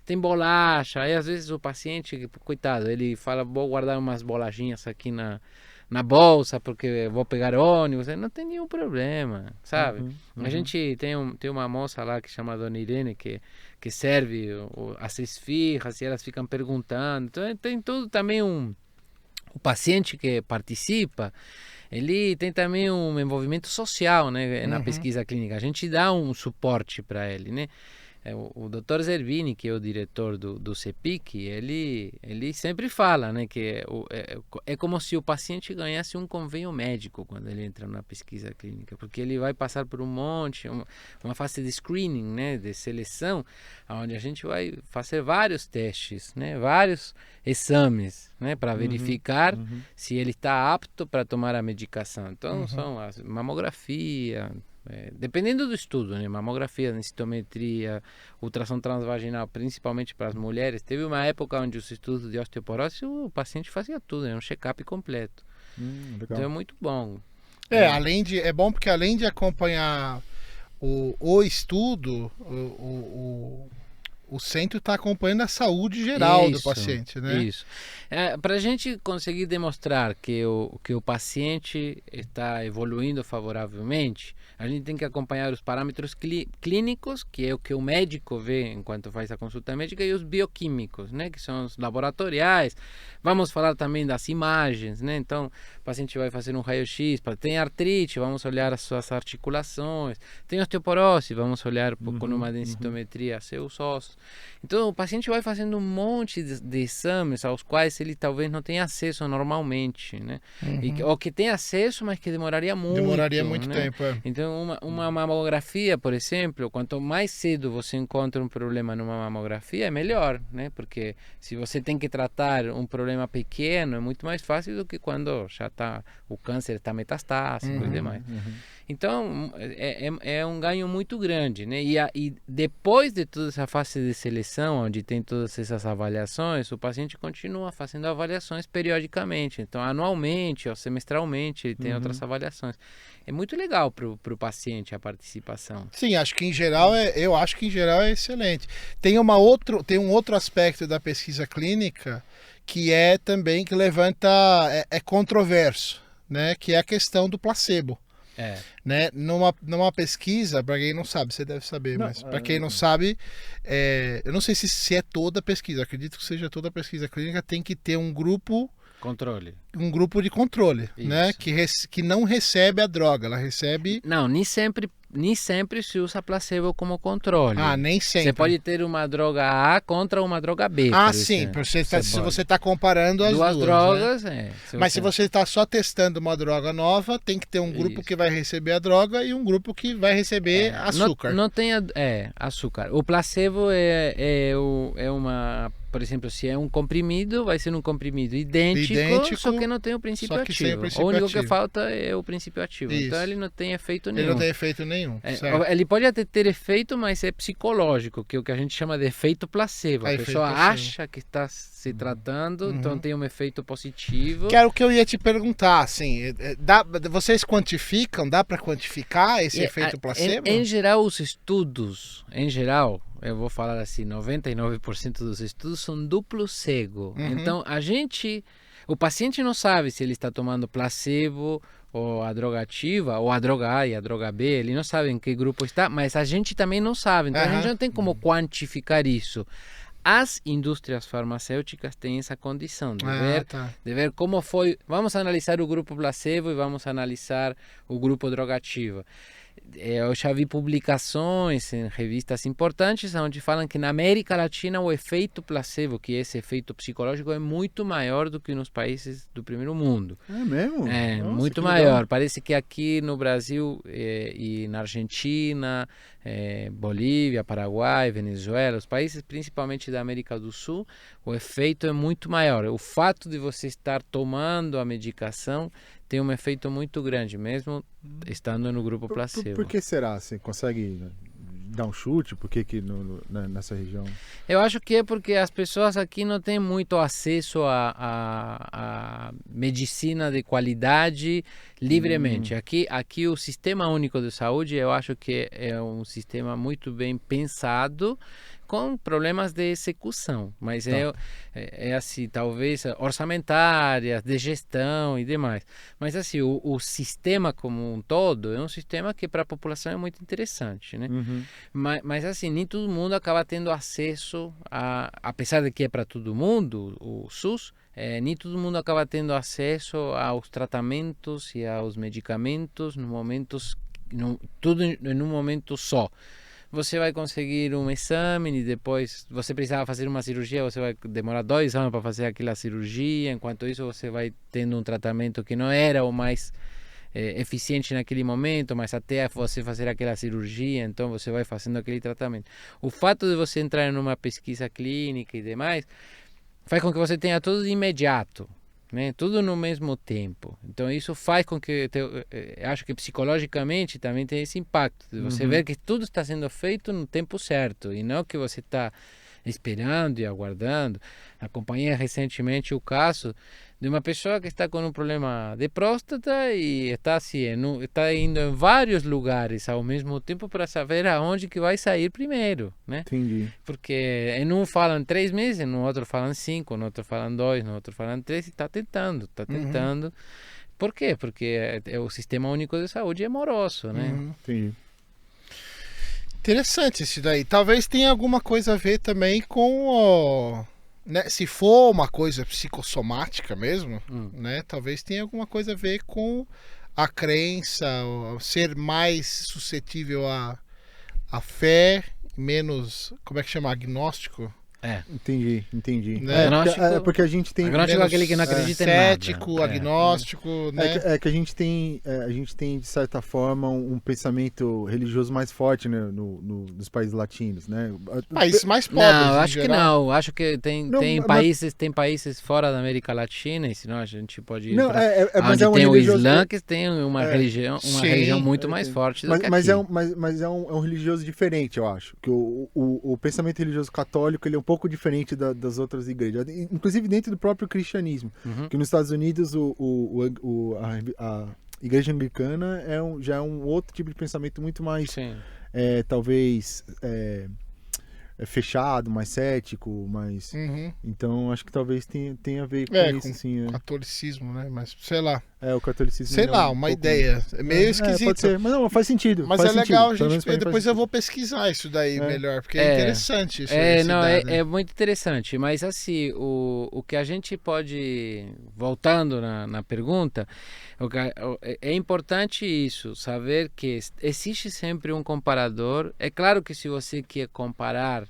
tem bolacha. Aí às vezes o paciente, coitado, ele fala, vou guardar umas bolachinhas aqui na bolsa porque vou pegar ônibus. Não tem nenhum problema, sabe? A gente tem uma moça lá que chama Dona Irene que serve as esfirras e elas ficam perguntando. Então tem tudo também o paciente que participa, ele tem também um envolvimento social, né, na pesquisa clínica. A gente dá um suporte para ele, né? O Dr. Zerbini, que é o diretor do CEPIC, ele sempre fala, né, que é como se o paciente ganhasse um convênio médico quando ele entra na pesquisa clínica, porque ele vai passar por uma fase de screening, né, de seleção, onde a gente vai fazer vários testes, né, vários exames, né, para verificar se ele está apto para tomar a medicação. Então, são a mamografia, dependendo do estudo, né? Mamografia, densitometria, ultrassom transvaginal, principalmente para as mulheres. Teve uma época onde os estudos de osteoporose, o paciente fazia tudo, um check-up completo. Então é muito bom. É bom porque além de acompanhar o estudo, o centro está acompanhando a saúde geral do paciente, né? Isso. Para a gente conseguir demonstrar que o paciente está evoluindo favoravelmente, a gente tem que acompanhar os parâmetros clínicos, que é o que o médico vê enquanto faz a consulta médica, e os bioquímicos, né, que são os laboratoriais. Vamos falar também das imagens, né? Então, o paciente vai fazer um raio-x, tem artrite, vamos olhar as suas articulações, tem osteoporose, vamos olhar com uma densitometria seus ossos. Então, o paciente vai fazendo um monte de exames aos quais ele talvez não tenha acesso normalmente, né? Ou que tem acesso, mas que demoraria muito. Demoraria muito né? tempo, Então, uma mamografia, por exemplo, quanto mais cedo você encontra um problema numa mamografia, é melhor, né? Porque se você tem que tratar um problema pequeno, é muito mais fácil do que quando o câncer está metastásico e demais. Então, é um ganho muito grande, né? E depois de toda essa fase de seleção, onde tem todas essas avaliações, o paciente continua fazendo avaliações periodicamente. Então, anualmente ou semestralmente, ele tem outras avaliações. É muito legal para o paciente a participação. Sim, acho que em geral eu acho que em geral é excelente. Tem um outro aspecto da pesquisa clínica que é também que levanta é controverso, né? Que é a questão do placebo. Né? Numa pesquisa, para quem não sabe, você deve saber, mas para quem não sabe, eu não sei se é toda pesquisa, acredito que seja toda pesquisa clínica, tem que ter um grupo de controle, né? Que não recebe a droga, ela recebe... Não, nem sempre se usa placebo como controle. Nem sempre. Você pode ter uma droga A contra uma droga B. Sim, se você está comparando as duas drogas, né? Mas se você está só testando uma droga nova, tem que ter um grupo que vai receber a droga e um grupo que vai receber açúcar. Não tem açúcar. O placebo é uma... Por exemplo, se é um comprimido, vai ser um comprimido idêntico, só que não tem o princípio ativo. O único que falta é o princípio ativo. Isso. Então ele não tem efeito nenhum. Ele não tem efeito nenhum. Ele pode até ter efeito, mas é psicológico, que é o que a gente chama de efeito placebo. A pessoa acha que está se tratando, então tem um efeito positivo. Que era o que eu ia te perguntar, assim, vocês quantificam, dá para quantificar esse efeito placebo? Em geral, os estudos, eu vou falar assim, 99% dos estudos são duplo cego. Então, o paciente não sabe se ele está tomando placebo ou a droga ativa, ou a droga A e a droga B, ele não sabe em que grupo está, mas a gente também não sabe. Então, a gente não tem como quantificar isso. As indústrias farmacêuticas têm essa condição de ver como foi. Vamos analisar o grupo placebo e vamos analisar o grupo droga ativa. eu já vi publicações em revistas importantes onde falam que na América Latina o efeito placebo, que é esse efeito psicológico, é muito maior do que nos países do primeiro mundo. É mesmo? É, Nossa, muito que maior. legal. Parece que aqui no Brasil e na Argentina, Bolívia, Paraguai, Venezuela, os países principalmente da América do Sul, o efeito é muito maior. O fato de você estar tomando a medicação tem um efeito muito grande, mesmo estando no grupo placebo. Por que será? Você consegue dar um chute? Por que nessa região? Eu acho que é porque as pessoas aqui não têm muito acesso a medicina de qualidade livremente. Aqui o Sistema Único de Saúde, eu acho que é um sistema muito bem pensado, com problemas de execução, mas é assim, talvez orçamentárias, de gestão e demais. Mas assim, o sistema como um todo é um sistema que para a população é muito interessante, né? Mas assim, nem todo mundo acaba tendo acesso apesar de que é para todo mundo, o SUS, nem todo mundo acaba tendo acesso aos tratamentos e aos medicamentos tudo em um momento só. Você vai conseguir um exame e depois você precisava fazer uma cirurgia, você vai demorar 2 anos para fazer aquela cirurgia, enquanto isso você vai tendo um tratamento que não era o mais eficiente naquele momento, mas até você fazer aquela cirurgia, então você vai fazendo aquele tratamento. O fato de você entrar numa pesquisa clínica e demais faz com que você tenha tudo de imediato, né? Tudo no mesmo tempo. Então isso faz com que acho que psicologicamente também tem esse impacto de você ver que tudo está sendo feito no tempo certo e não que você está esperando e aguardando. Acompanhei recentemente o caso de uma pessoa que está com um problema de próstata e está assim, está indo em vários lugares ao mesmo tempo para saber aonde que vai sair primeiro, né? Entendi. Porque em um falam 3 meses, no outro falam 5, no outro falam 2, no outro falam 3 e está tentando. Por quê? Porque o Sistema Único de Saúde é moroso, né? Entendi. Interessante isso daí. Talvez tenha alguma coisa a ver também com né, se for uma coisa psicossomática mesmo, né, talvez tenha alguma coisa a ver com a crença, ser mais suscetível à fé, menos, como é que chama, agnóstico? Entendi. Né? Porque a gente tem Agnóstico é aquele que não acredita em nada. Cético, agnóstico, né? Que a gente tem, de certa forma, um pensamento religioso mais forte, né, nos países latinos, né? Países mais pobres, não, acho geral. que não. Acho que tem países fora da América Latina, e senão a gente pode ir onde tem o Islã, que tem uma religião muito mais forte do que aqui. Mas é um religioso diferente, eu acho. Que o pensamento religioso católico ele é um pouco diferente das outras igrejas, inclusive dentro do próprio cristianismo. Que nos Estados Unidos a igreja anglicana já é um outro tipo de pensamento muito mais talvez fechado, mais cético, mais então acho que talvez tenha a ver com isso, assim, catolicismo, né? Mas sei lá. O catolicismo. Sei lá, uma ideia. É meio esquisito. Pode ser, mas não, faz sentido. Mas faz legal, sentido. gente. Depois eu vou pesquisar isso daí melhor, porque é interessante isso. É muito interessante. Mas assim, o que a gente pode, voltando na pergunta, é importante isso, saber que existe sempre um comparador. É claro que se você quer comparar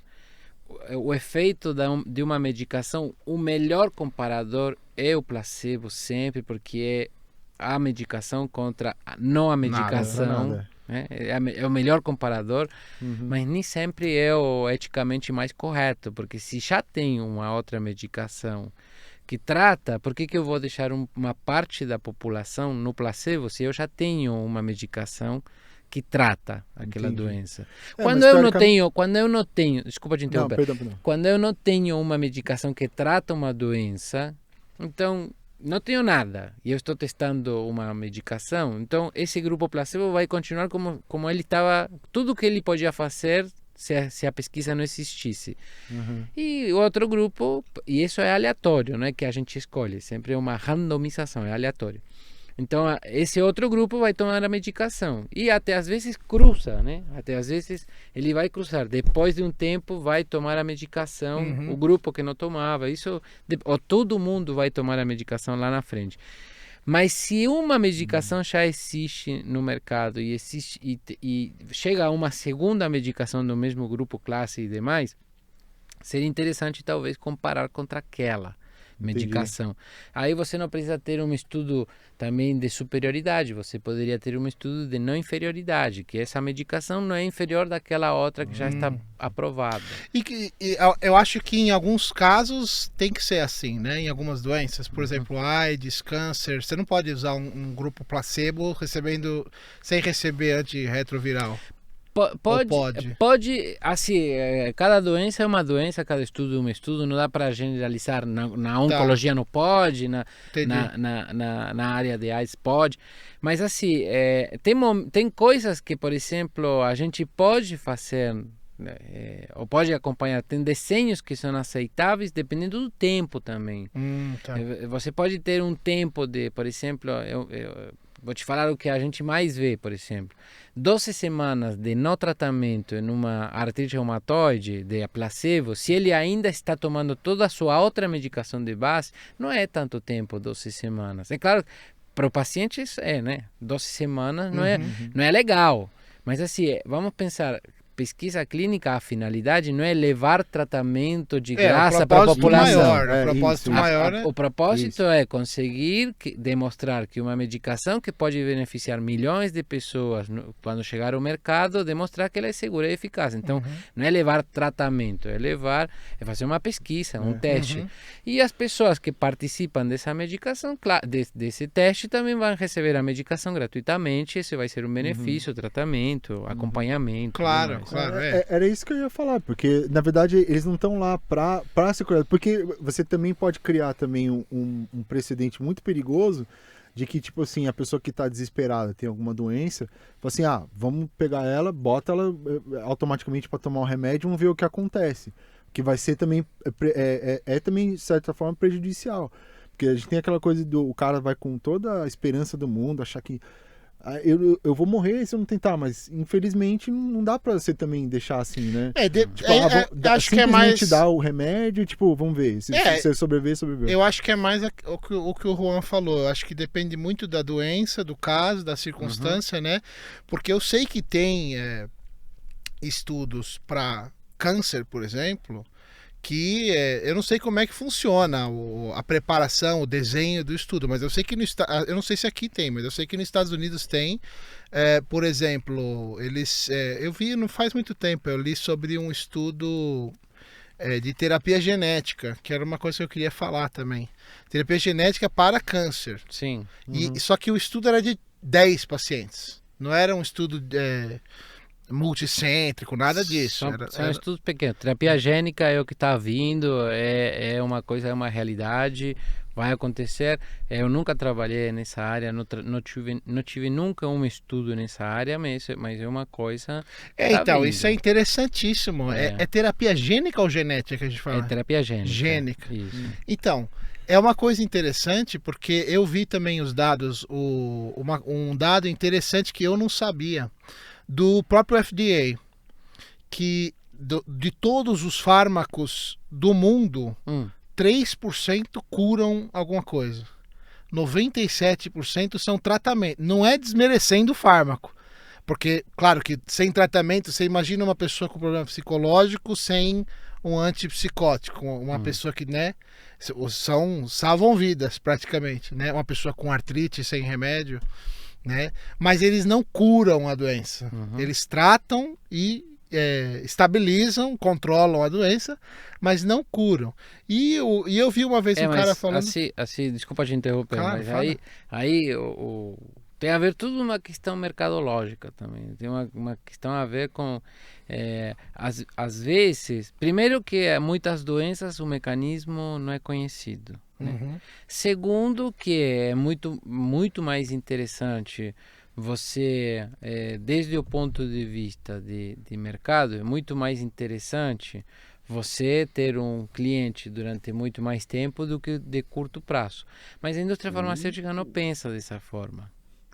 o efeito de uma medicação, o melhor comparador é o placebo sempre, porque é a medicação contra não a medicação. Nada. Né? É o melhor comparador, mas nem sempre é o eticamente mais correto, porque se já tem uma outra medicação que trata, por que eu vou deixar uma parte da população no placebo se eu já tenho uma medicação que trata aquela doença? Quando eu não tenho, desculpa te interromper, perdão. Quando eu não tenho uma medicação que trata uma doença, então não tenho nada e eu estou testando uma medicação, então esse grupo placebo vai continuar como ele estava, tudo que ele podia fazer se a pesquisa não existisse. E o outro grupo, e isso é aleatório, não é que a gente escolhe, sempre é uma randomização, é aleatório. Então esse outro grupo vai tomar a medicação e até às vezes cruza, né? Até às vezes ele vai cruzar. Depois de um tempo vai tomar a medicação o grupo que não tomava. Isso ou todo mundo vai tomar a medicação lá na frente. Mas se uma medicação já existe no mercado e chega a uma segunda medicação do mesmo grupo, classe e demais, seria interessante talvez comparar contra aquela medicação. Aí você não precisa ter um estudo também de superioridade, você poderia ter um estudo de não inferioridade, que essa medicação não é inferior daquela outra que já está aprovada. Eu acho que em alguns casos tem que ser assim, né? Em algumas doenças, por exemplo, AIDS, câncer, você não pode usar um grupo placebo sem receber antirretroviral. Pode, assim, cada doença é uma doença, cada estudo é um estudo, não dá para generalizar, na oncologia não pode, na área de AIDS pode, mas assim, tem coisas que, por exemplo, a gente pode fazer, ou pode acompanhar, tem desenhos que são aceitáveis dependendo do tempo também. Tá. Você pode ter um tempo de, por exemplo, vou te falar o que a gente mais vê, por exemplo. 12 semanas de não tratamento em uma artrite reumatoide, de placebo, se ele ainda está tomando toda a sua outra medicação de base, não é tanto tempo, 12 semanas. É claro, para o paciente né? 12 semanas não é legal. Mas assim, vamos pensar, pesquisa clínica, a finalidade não é levar tratamento de graça para a população. O propósito maior. O propósito é conseguir demonstrar que uma medicação que pode beneficiar milhões de pessoas quando chegar ao mercado, demonstrar que ela é segura e eficaz. Então, não é levar tratamento, é fazer uma pesquisa, um teste. E as pessoas que participam dessa medicação, desse teste, também vão receber a medicação gratuitamente. Esse vai ser um benefício, tratamento, acompanhamento. Claro. Era isso que eu ia falar, porque na verdade eles não estão lá pra ser curados, porque você também pode criar também um precedente muito perigoso de que, tipo assim, a pessoa que tá desesperada, tem alguma doença, fala assim, vamos pegar ela, bota ela automaticamente para tomar um remédio e vamos ver o que acontece, que vai ser também, também, de certa forma, prejudicial, porque a gente tem aquela coisa o cara vai com toda a esperança do mundo, achar que eu vou morrer se eu não tentar, mas infelizmente não dá pra você também deixar assim, né? Acho que é mais dar o remédio, tipo, vamos ver, se você sobreviver. Eu acho que é mais o que o Juan falou. Eu acho que depende muito da doença, do caso, da circunstância, né? Porque eu sei que tem estudos para câncer, por exemplo, que eu não sei como é que funciona a preparação, o desenho do estudo, mas eu sei que eu não sei se aqui tem, mas eu sei que nos Estados Unidos tem. Por exemplo, eu vi não faz muito tempo, eu li sobre um estudo de terapia genética, que era uma coisa que eu queria falar também. Terapia genética para câncer. Sim. Só que o estudo era de 10 pacientes, não era um estudo multicêntrico, nada disso. São estudos pequenos. Terapia gênica é o que está vindo, é uma coisa, é uma realidade, vai acontecer. Eu nunca trabalhei nessa área, não tive nunca um estudo nessa área, mas é uma coisa. Então, isso é interessantíssimo. É terapia gênica ou genética que a gente fala? É terapia gênica. Gênica. Isso. Então, é uma coisa interessante porque eu vi também os dados, um dado interessante que eu não sabia. Do próprio FDA, que de todos os fármacos do mundo, 3% curam alguma coisa. 97% são tratamento. Não é desmerecendo o fármaco. Porque, claro que sem tratamento, você imagina uma pessoa com problema psicológico sem um antipsicótico. Uma pessoa que, né, salvam vidas praticamente. Né? Uma pessoa com artrite sem remédio. Né? Mas eles não curam a doença. Eles tratam e estabilizam, controlam a doença, mas não curam. E eu vi uma vez um cara falando... Assim, desculpa te interromper, claro, mas aí tem a ver tudo uma questão mercadológica também. Tem uma questão a ver com... às vezes, primeiro que muitas doenças o mecanismo não é conhecido. Né? Segundo, que é muito, muito mais interessante você, desde o ponto de vista de mercado, é muito mais interessante você ter um cliente durante muito mais tempo do que de curto prazo. Mas a indústria farmacêutica não pensa dessa forma.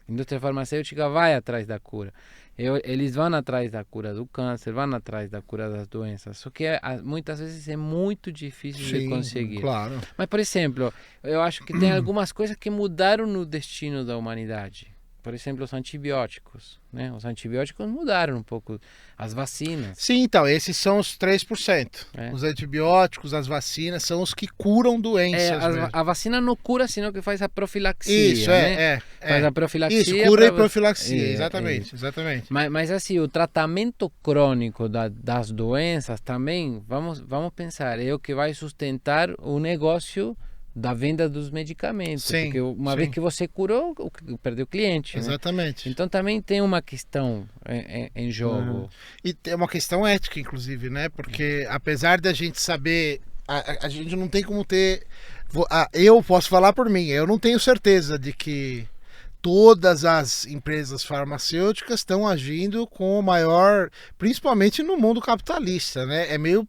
A indústria farmacêutica vai atrás da cura. Eles vão atrás da cura do câncer, vão atrás da cura das doenças. Só que muitas vezes é muito difícil de conseguir. Claro. Mas, por exemplo, eu acho que tem algumas coisas que mudaram no destino da humanidade. Por exemplo, os antibióticos, né? Os antibióticos mudaram um pouco, as vacinas. Sim, então, esses são os 3%. É. Os antibióticos, as vacinas, são os que curam doenças mesmo. A vacina não cura, senão que faz a profilaxia. Isso, né? Faz a profilaxia. Isso, cura e profilaxia, exatamente, exatamente. Mas assim, o tratamento crônico das doenças também, vamos pensar, é o que vai sustentar o negócio da venda dos medicamentos. Sim, porque uma vez que você curou, perdeu o cliente. Exatamente. Né? Então também tem uma questão em jogo. E tem uma questão ética, inclusive, né? Porque apesar da gente saber, a gente não tem como ter... Eu posso falar por mim, eu não tenho certeza de que todas as empresas farmacêuticas estão agindo com o maior, principalmente no mundo capitalista, né? É meio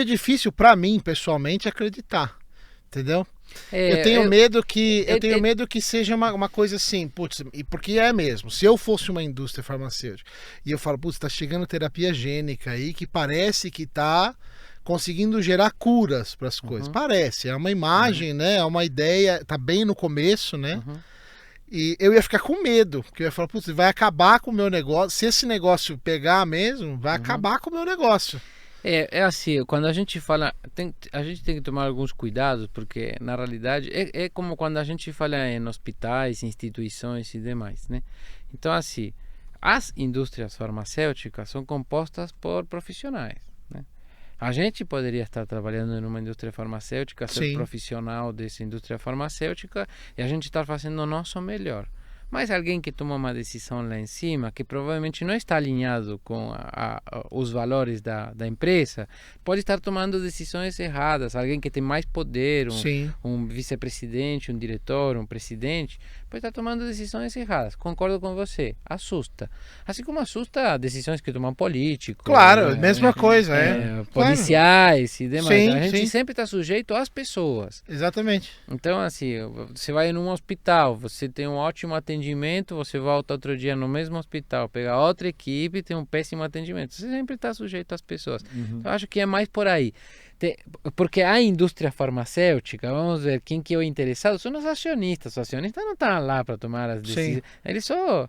difícil para mim, pessoalmente, acreditar, entendeu? Eu tenho medo que seja uma coisa assim, putz, e porque é mesmo. Se eu fosse uma indústria farmacêutica e eu falo, putz, tá chegando terapia gênica aí que parece que tá conseguindo gerar curas para as coisas. Parece, é uma imagem, né? É uma ideia, tá bem no começo, né? E eu ia ficar com medo, porque eu ia falar, putz, vai acabar com o meu negócio. Se esse negócio pegar mesmo, vai acabar com o meu negócio. É assim, quando a gente fala, a gente tem que tomar alguns cuidados, porque na realidade é como quando a gente fala em hospitais, instituições e demais, né? Então assim, as indústrias farmacêuticas são compostas por profissionais, né? A gente poderia estar trabalhando numa indústria farmacêutica, ser profissional dessa indústria farmacêutica e a gente estar fazendo o nosso melhor. Mas alguém que toma uma decisão lá em cima, que provavelmente não está alinhado com os valores da empresa, pode estar tomando decisões erradas. Alguém que tem mais poder, um vice-presidente, um diretor, um presidente, pode estar tomando decisões erradas. Concordo com você, assusta. Assim como assusta decisões que tomam políticos. Claro, mesma coisa, policiais e demais. Sim, a gente sempre está sujeito às pessoas. Exatamente. Então, assim, você vai num hospital, você tem um ótimo atendimento, você volta outro dia no mesmo hospital, pega outra equipe e tem um péssimo atendimento. Você sempre está sujeito às pessoas. Eu acho que é mais por aí. Porque a indústria farmacêutica, vamos ver, quem que é o interessado, são os acionistas. Os acionistas não estão lá para tomar as decisões. Eles só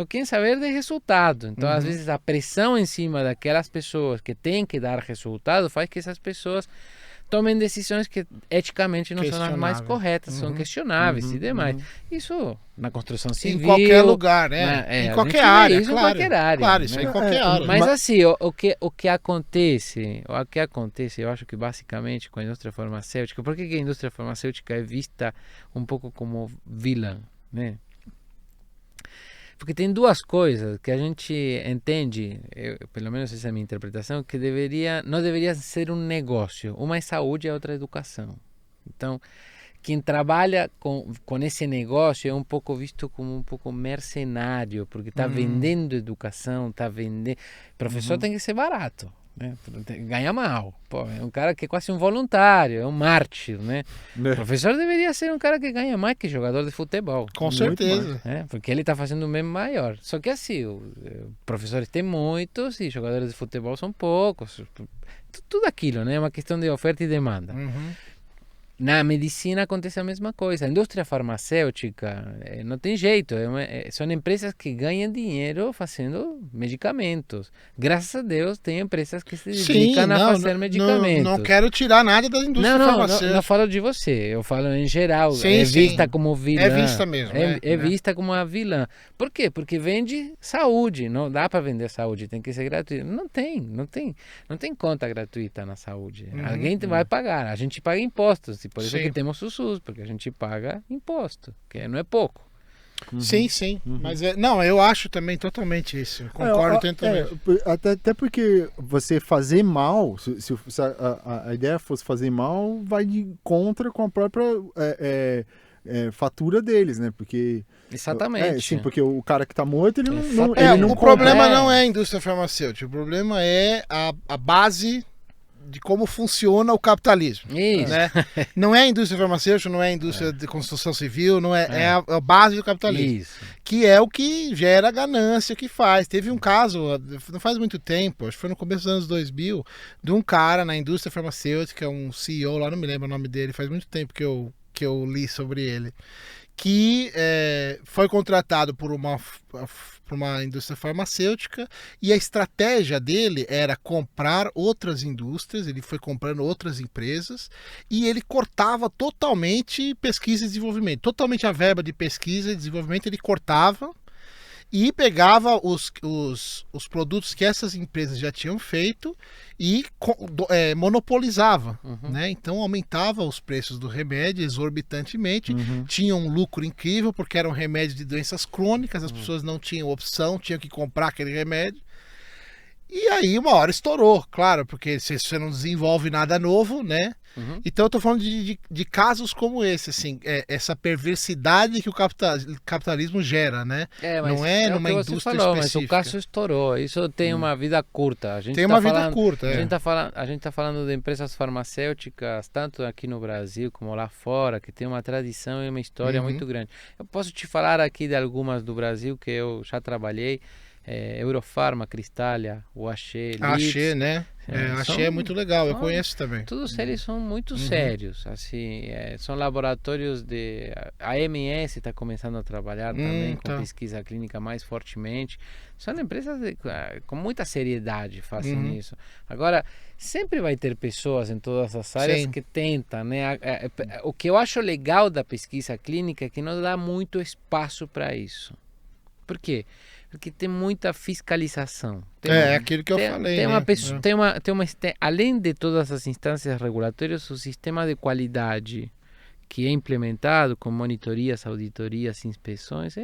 querem saber de resultado. Então, às vezes, a pressão em cima daquelas pessoas que têm que dar resultado faz que essas pessoas tomem decisões que eticamente não são as mais corretas, são questionáveis e demais. Isso na construção civil. Em qualquer lugar, né? Em qualquer área, isso claro. Em qualquer área. Claro, isso né? em qualquer área. Mas assim, o que acontece, eu acho que basicamente com a indústria farmacêutica, por que a indústria farmacêutica é vista um pouco como vilã, né? Porque tem duas coisas que a gente entende, pelo menos essa é a minha interpretação, que não deveria ser um negócio. Uma é saúde e a outra é educação. Então, quem trabalha com esse negócio é um pouco visto como um pouco mercenário, porque está vendendo educação, está vendendo... Professor tem que ser barato. Né? Ganha mal. Pô, é um cara que é quase um voluntário, é um mártir, né? O professor deveria ser um cara que ganha mais que jogador de futebol. Com certeza. Porque ele está fazendo um meme maior. Só que assim, professores tem muitos e jogadores de futebol são poucos. Tudo aquilo, né? É uma questão de oferta e demanda. Na medicina acontece a mesma coisa. A indústria farmacêutica não tem jeito. São empresas que ganham dinheiro fazendo medicamentos. Graças a Deus, tem empresas que se dedicam a fazer medicamentos. Não quero tirar nada da indústria farmacêutica. Não falo de você. Eu falo em geral. Sim, vista como vilã. É vista mesmo. É vista como uma vilã. Por quê? Porque vende saúde. Não dá para vender saúde. Tem que ser gratuito. Não tem conta gratuita na saúde. Alguém vai pagar. A gente paga impostos. Por isso é que temos o SUS, porque a gente paga imposto, que não é pouco. Sim. Mas eu acho também totalmente isso. Concordo totalmente. Até porque você fazer mal, se a ideia fosse fazer mal, vai de contra com a própria fatura deles, né? Porque... Exatamente. Sim, porque o cara que está morto, ele não o problema não é a indústria farmacêutica, o problema é a base de como funciona o capitalismo. Isso. Né? Não é a indústria farmacêutica, não é a indústria de construção civil, não é a base do capitalismo. Isso. que é o que gera ganância, que faz. Teve um caso, não faz muito tempo, acho que foi no começo dos anos 2000, de um cara na indústria farmacêutica, um CEO lá, não me lembro o nome dele, faz muito tempo que eu li sobre ele, que foi contratado por uma indústria farmacêutica e a estratégia dele era comprar outras indústrias, ele foi comprando outras empresas e ele cortava totalmente pesquisa e desenvolvimento, totalmente a verba de pesquisa e desenvolvimento ele cortava e pegava os produtos que essas empresas já tinham feito e monopolizava, né? Então aumentava os preços do remédio exorbitantemente, tinha um lucro incrível porque era um remédio de doenças crônicas, as pessoas não tinham opção, tinham que comprar aquele remédio. E aí uma hora estourou, claro, porque você não desenvolve nada novo, né? Então eu tô falando de casos como esse, assim, essa perversidade que o capitalismo gera, né? Mas não é numa o que você indústria falou, específica. mas o caso estourou, isso tem uma vida curta. A gente Tem uma vida curta, A gente tá falando de empresas farmacêuticas, tanto aqui no Brasil como lá fora, que tem uma tradição e uma história muito grande. Eu posso te falar aqui de algumas do Brasil que eu já trabalhei, Eurofarma, Cristália, o Axê, A Axê, né? Axê é muito legal, eu conheço também. Todos eles são muito sérios, assim, são laboratórios a AMS está começando a trabalhar também com pesquisa clínica mais fortemente. São empresas com muita seriedade fazem isso. Agora, sempre vai ter pessoas em todas as áreas que tentam, né? O que eu acho legal da pesquisa clínica é que não dá muito espaço para isso. Por quê? Porque tem muita fiscalização. Aquilo que eu falei. Além de todas as instâncias regulatórias, o sistema de qualidade que é implementado com monitorias, auditorias, inspeções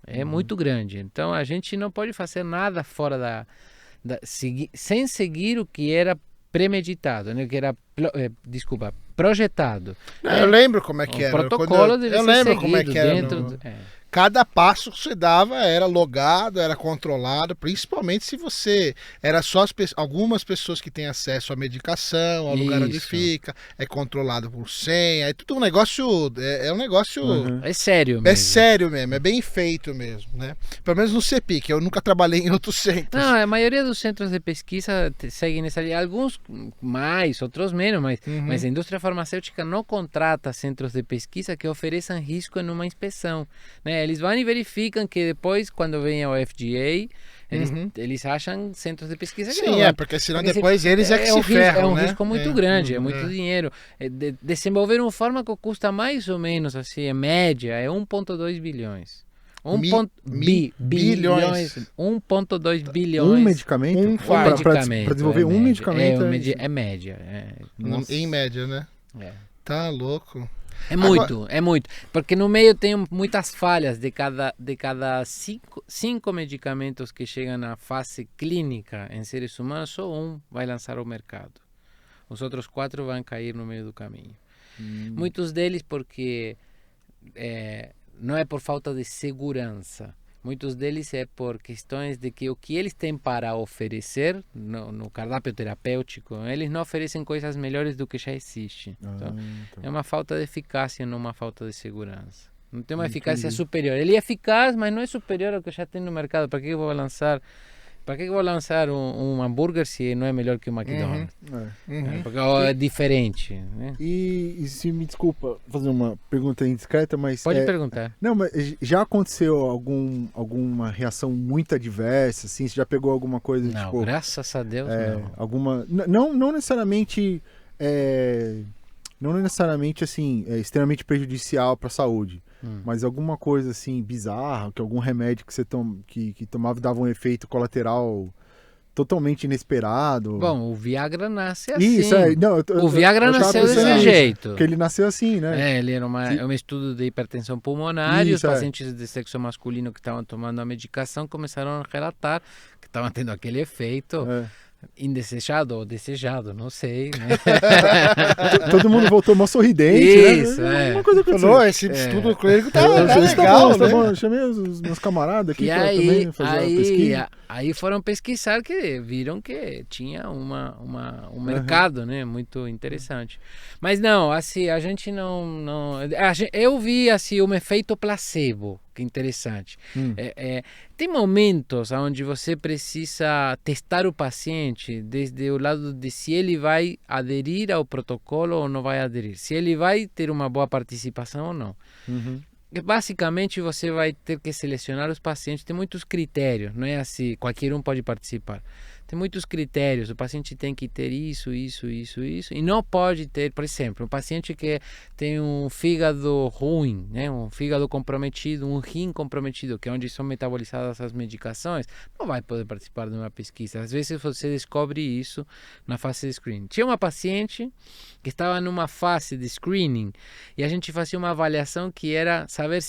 é muito grande. Então a gente não pode fazer nada fora sem seguir o que era premeditado, né? Que era, projetado. Eu lembro como é que era. O protocolo deve ser lembro seguido como é que era dentro cada passo que você dava era logado, era controlado, principalmente se você era só algumas pessoas que têm acesso à medicação, ao lugar onde fica, é controlado por senha, é tudo um negócio, um negócio... É sério mesmo. É sério mesmo, é bem feito mesmo, né? Pelo menos no CEPIC, eu nunca trabalhei em outros centros. Não, a maioria dos centros de pesquisa seguem nessa linha, alguns mais, outros menos, mas a indústria farmacêutica não contrata centros de pesquisa que ofereçam risco em uma inspeção, né? Eles vão e verificam que depois, quando vem ao FDA, eles acham centros de pesquisa que não. Sim, porque senão depois eles que se ferram, é um né? risco muito grande, é muito dinheiro. Desenvolver um fármaco custa mais ou menos, assim, em média, 1,2 bilhões. 1,2 bilhões. Um medicamento? Para desenvolver um medicamento? É média. Em média, né? Tá louco. É muito, porque no meio tem muitas falhas de cada cinco medicamentos que chegam na fase clínica em seres humanos, só um vai lançar ao mercado. Os outros 4 vão cair no meio do caminho. Muitos deles porque não é por falta de segurança. Muitos deles é por questões de que o que eles têm para oferecer no cardápio terapêutico, eles não oferecem coisas melhores do que já existe. Então, é uma falta de eficácia, não uma falta de segurança. Não tem uma eficácia superior. Ele é eficaz, mas não é superior ao que já tem no mercado. Para que eu vou lançar? Para que eu vou lançar um hambúrguer se não é melhor que o McDonald's? Porque é diferente. Né? E se me desculpa fazer uma pergunta indiscreta, mas... Pode perguntar. Não, mas já aconteceu alguma reação muito adversa, assim? Você já pegou alguma coisa, não, tipo... graças a Deus, não. Alguma... Não necessariamente... não necessariamente, assim, extremamente prejudicial para a saúde. Mas alguma coisa assim bizarra, que algum remédio que você que tomava dava um efeito colateral totalmente inesperado. Bom, o Viagra nasce assim. Isso, o Viagra nasceu desse jeito. Porque ele nasceu assim, né? Ele era um estudo de hipertensão pulmonar e os pacientes de sexo masculino que estavam tomando a medicação começaram a relatar que estavam tendo aquele efeito. Indesejado ou desejado, não sei, né? Todo mundo voltou mó sorridente, isso, né? Uma coisa que esse estudo clínico tá legal, tá bom. Eu chamei os meus camaradas aqui para também fazer uma pesquisa. Aí foram pesquisar que viram que tinha um mercado, né, muito interessante. Mas não, assim, a gente não eu vi assim um efeito placebo. interessante. Tem momentos onde você precisa testar o paciente desde o lado de se ele vai aderir ao protocolo ou não vai aderir, se ele vai ter uma boa participação ou não. Basicamente você vai ter que selecionar os pacientes, tem muitos critérios, não é assim, qualquer um pode participar. Tem muitos critérios, o paciente tem que ter isso, e não pode ter, por exemplo, um paciente que tem um fígado ruim, né, um fígado comprometido, um rim comprometido, que é onde são metabolizadas as medicações, não vai poder participar de uma pesquisa. Às vezes você descobre isso na fase de screening. Tinha uma paciente que estava numa fase de screening e a gente fazia uma avaliação que era saber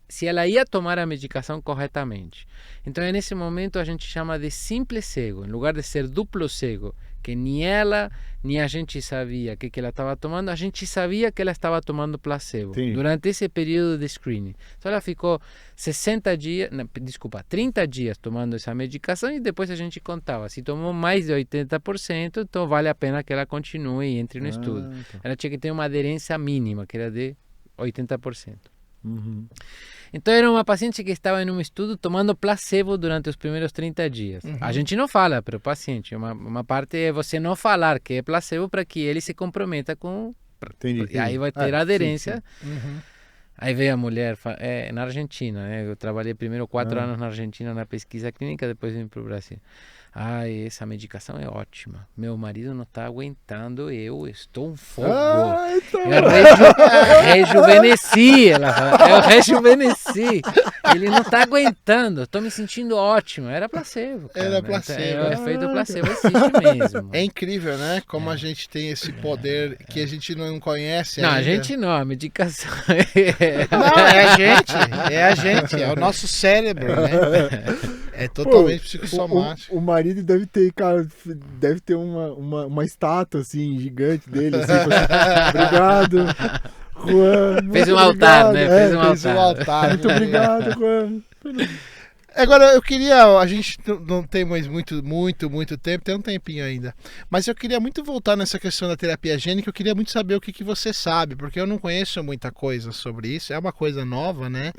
se ela ia tomar a medicação corretamente. Então, nesse momento, a gente chama de simples cego, em lugar de ser duplo cego, que nem ela, nem a gente sabia o que ela estava tomando, a gente sabia que ela estava tomando placebo. Sim. Durante esse período de screening. Então, ela ficou 30 dias tomando essa medicação e depois a gente contava. Se tomou mais de 80%, então vale a pena que ela continue e entre no estudo. Tá. Ela tinha que ter uma aderência mínima, que era de 80%. Então era uma paciente que estava em um estudo tomando placebo durante os primeiros 30 dias. A gente não fala para o paciente, uma parte é você não falar que é placebo para que ele se comprometa com... Entendi. E aí vai ter aderência. Sim. Aí veio a mulher, na Argentina, né? Eu trabalhei primeiro 4 anos na Argentina na pesquisa clínica, depois vim para o Brasil. Essa medicação é ótima. Meu marido não está aguentando, eu estou um fogo. Eu rejuvenesci, ela fala. Eu rejuvenesci. Ele não está aguentando, estou me sentindo ótimo. Era placebo. Cara, era placebo. Então, o efeito placebo existe mesmo. É incrível, né? Como a gente tem esse poder que a gente não conhece ainda. Não, a gente não, a medicação Não, é a gente, é o nosso cérebro, né? É totalmente psicossomático. O marido deve ter, cara, uma estátua assim, gigante dele, assim, obrigado, Juan. Fez um altar, né? Fez um altar. Muito obrigado, Juan. Agora, eu queria, a gente não tem mais muito tempo, tem um tempinho ainda, mas eu queria muito voltar nessa questão da terapia gênica, eu queria muito saber o que você sabe, porque eu não conheço muita coisa sobre isso, é uma coisa nova, né?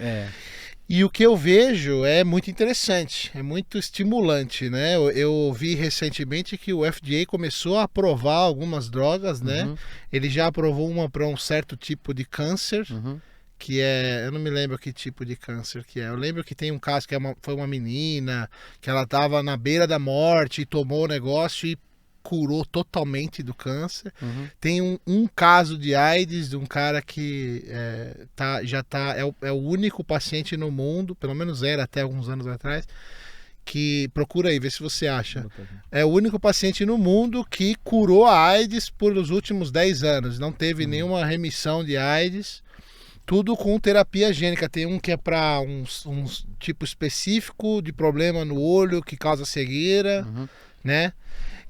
E o que eu vejo é muito interessante, é muito estimulante, né? Eu vi recentemente que o FDA começou a aprovar algumas drogas, né? Ele já aprovou uma para um certo tipo de câncer, que é... Eu não me lembro que tipo de câncer que é. Eu lembro que tem um caso que foi uma menina, que ela estava na beira da morte e tomou o negócio e curou totalmente do câncer. Tem um caso de AIDS de um cara que é o único paciente no mundo, pelo menos era até alguns anos atrás, que procura aí, vê se você acha. É o único paciente no mundo que curou a AIDS por os últimos 10 anos. Não teve nenhuma remissão de AIDS. Tudo com terapia gênica. Tem um que é para um tipo específico de problema no olho que causa cegueira, né?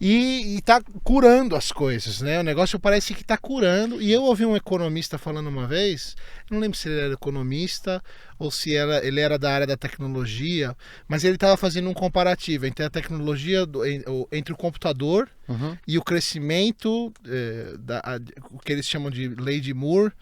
E tá curando as coisas, né? O negócio parece que tá curando. E eu ouvi um economista falando uma vez, não lembro se ele era economista ou se ele era da área da tecnologia, mas ele estava fazendo um comparativo entre a tecnologia entre o computador e o crescimento, o que eles chamam de lei de Moore,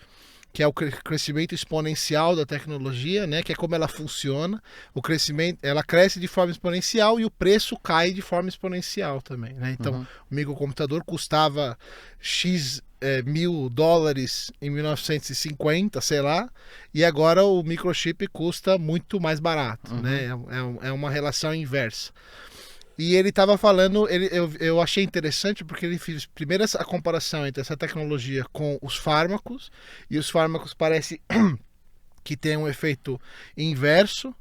que é o crescimento exponencial da tecnologia, né? Que é como ela funciona. O crescimento, ela cresce de forma exponencial e o preço cai de forma exponencial também, né? Então, o microcomputador custava X $1.000 em 1950, sei lá, e agora o microchip custa muito mais barato, né? É uma relação inversa. E ele estava falando, eu achei interessante porque ele fez primeiro a comparação entre essa tecnologia com os fármacos, e os fármacos parece que tem um efeito inverso,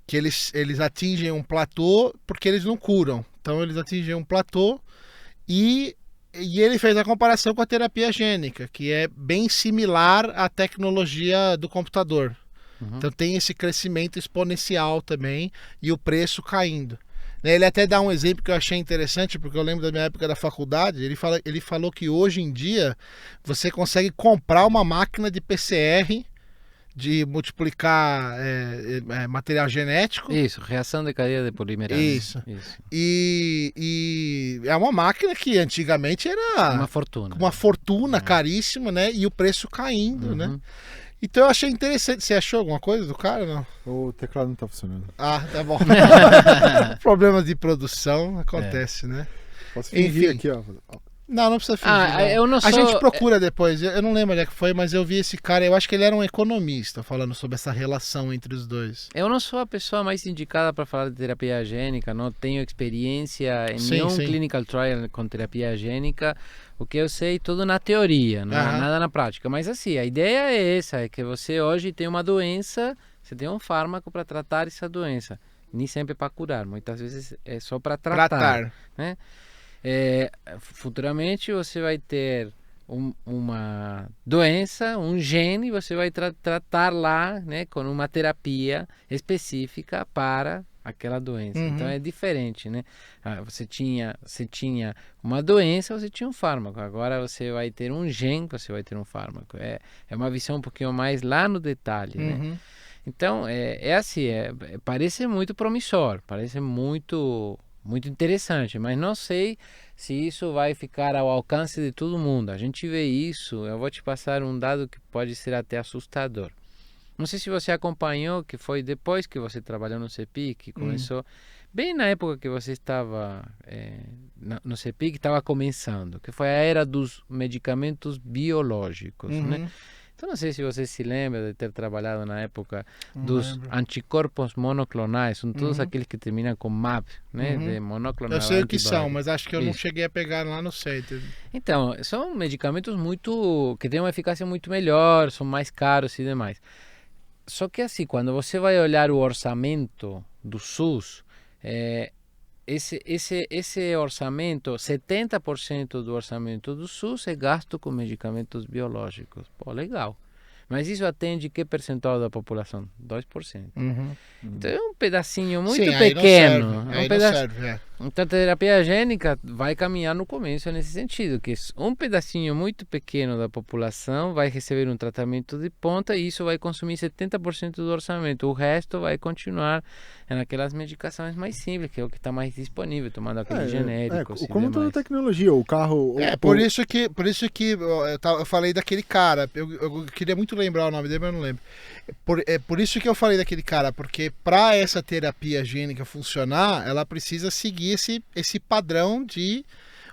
que eles atingem um platô porque eles não curam. Então eles atingem um platô e ele fez a comparação com a terapia gênica, que é bem similar à tecnologia do computador. Então tem esse crescimento exponencial também e o preço caindo. Ele até dá um exemplo que eu achei interessante, porque eu lembro da minha época da faculdade, ele falou que hoje em dia você consegue comprar uma máquina de PCR, de multiplicar material genético. Isso, reação de cadeia de polimerase. Isso. E é uma máquina que antigamente era uma fortuna caríssima, né? E o preço caindo, né? Então eu achei interessante. Você achou alguma coisa do cara, não? O teclado não tá funcionando. Ah, tá bom. Problemas de produção acontece, né? Posso fingir Enfim. aqui, ó. Não precisa fingir. Ah, não. eu não A sou... gente procura depois. Eu não lembro onde é que foi, mas eu vi esse cara. Eu acho que ele era um economista falando sobre essa relação entre os dois. Eu não sou a pessoa mais indicada para falar de terapia gênica, não tenho experiência em Sim, nenhum sim. clinical trial com terapia gênica. O que eu sei tudo na teoria, não é Aham. nada na prática. Mas assim, a ideia é essa, é que você hoje tem uma doença, você tem um fármaco para tratar essa doença. Nem sempre para curar, muitas vezes é só para tratar. Futuramente você vai ter uma doença, um gene, você vai tratar lá, né, com uma terapia específica para aquela doença. Uhum. Então é diferente, né? Você tinha uma doença, você tinha um fármaco. Agora você vai ter um gene, você vai ter um fármaco. É uma visão um pouquinho mais lá no detalhe, né? Uhum. Então é assim, parece muito promissor, parece muito interessante, mas não sei se isso vai ficar ao alcance de todo mundo. A gente vê isso, eu vou te passar um dado que pode ser até assustador. Não sei se você acompanhou, que foi depois que você trabalhou no CEPIC, que começou, bem na época que você estava no CEPIC, estava começando, que foi a era dos medicamentos biológicos, né? Uhum. Então não sei se você se lembra de ter trabalhado na época Não dos lembro. anticorpos monoclonais, são todos Uhum. aqueles que terminam com MAP, né? Uhum. De monoclonal Eu sei o que são, antibody. mas acho que eu não Isso. cheguei a pegar lá no centro. Então, são medicamentos que têm uma eficácia muito melhor, são mais caros e demais. Só que assim, quando você vai olhar o orçamento do SUS, esse orçamento, 70% do orçamento do SUS é gasto com medicamentos biológicos. Pô, legal. Mas isso atende que percentual da população? 2%. Uhum. Então é um pedacinho muito Sim, aí não pequeno. serve. É um Aí não pedaço. serve. Então a terapia gênica vai caminhar no começo nesse sentido, que um pedacinho muito pequeno da população vai receber um tratamento de ponta e isso vai consumir 70% do orçamento. O resto vai continuar naquelas medicações mais simples, que é o que está mais disponível, tomando aqueles genéricos e como toda demais. tecnologia, o carro... Por isso que eu falei daquele cara. Eu queria muito lembrar o nome dele, mas eu não lembro. Por isso que eu falei daquele cara, porque para essa terapia gênica funcionar, ela precisa seguir esse padrão de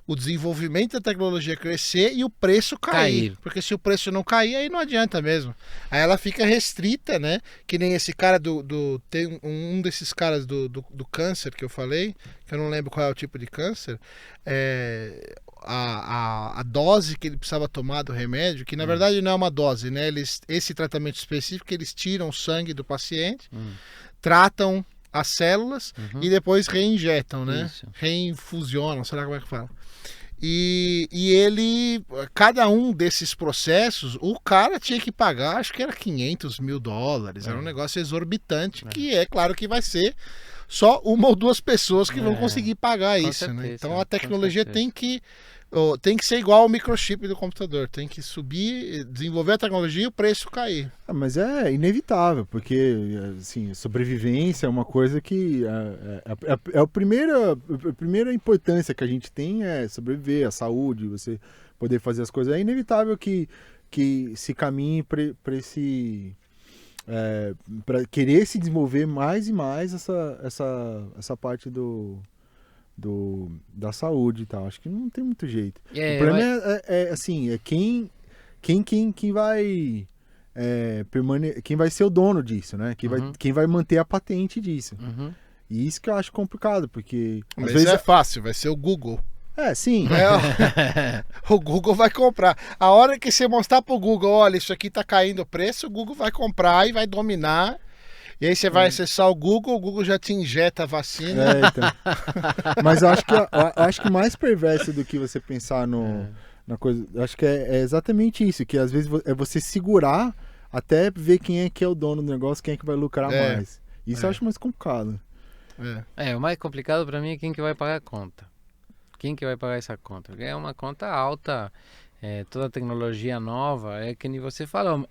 o desenvolvimento da tecnologia crescer e o preço cair. Porque se o preço não cair, aí não adianta mesmo. Aí ela fica restrita, né? Que nem esse cara tem um desses caras do câncer que eu falei, que eu não lembro qual é o tipo de câncer. A dose que ele precisava tomar do remédio, que na verdade não é uma dose, né? Esse tratamento específico, eles tiram o sangue do paciente, tratam as células e depois reinjetam, né? Isso. Reinfusionam, sei lá como é que fala. E ele, cada um desses processos, o cara tinha que pagar, acho que era $500 mil, era um negócio exorbitante, que é claro que vai ser só uma ou duas pessoas que vão conseguir pagar Com isso, certeza, né? Então a tecnologia com tem que ser igual ao microchip do computador, tem que subir, desenvolver a tecnologia e o preço cair. Mas é inevitável, porque assim, sobrevivência é uma coisa que a primeira importância que a gente tem é sobreviver, a saúde, você poder fazer as coisas. É inevitável que se caminhe para esse... para querer se desenvolver mais e mais essa parte da saúde e tal. Acho que não tem muito jeito. O problema assim, é quem vai quem vai ser o dono disso, né? Quem vai manter a patente disso. E isso que eu acho complicado, porque Mas às vezes é fácil, vai ser o Google. sim. O Google vai comprar. A hora que você mostrar pro Google, olha, isso aqui tá caindo o preço, o Google vai comprar e vai dominar. E aí você vai acessar o Google já te injeta a vacina. Então. Mas eu acho que mais perverso do que você pensar na coisa, acho que é exatamente isso, que às vezes é você segurar até ver quem é que é o dono do negócio, quem é que vai lucrar mais. Isso eu acho mais complicado. O mais complicado para mim é quem que vai pagar a conta. Quem que vai pagar essa conta? Porque é uma conta alta, toda tecnologia nova, é que nem você falou,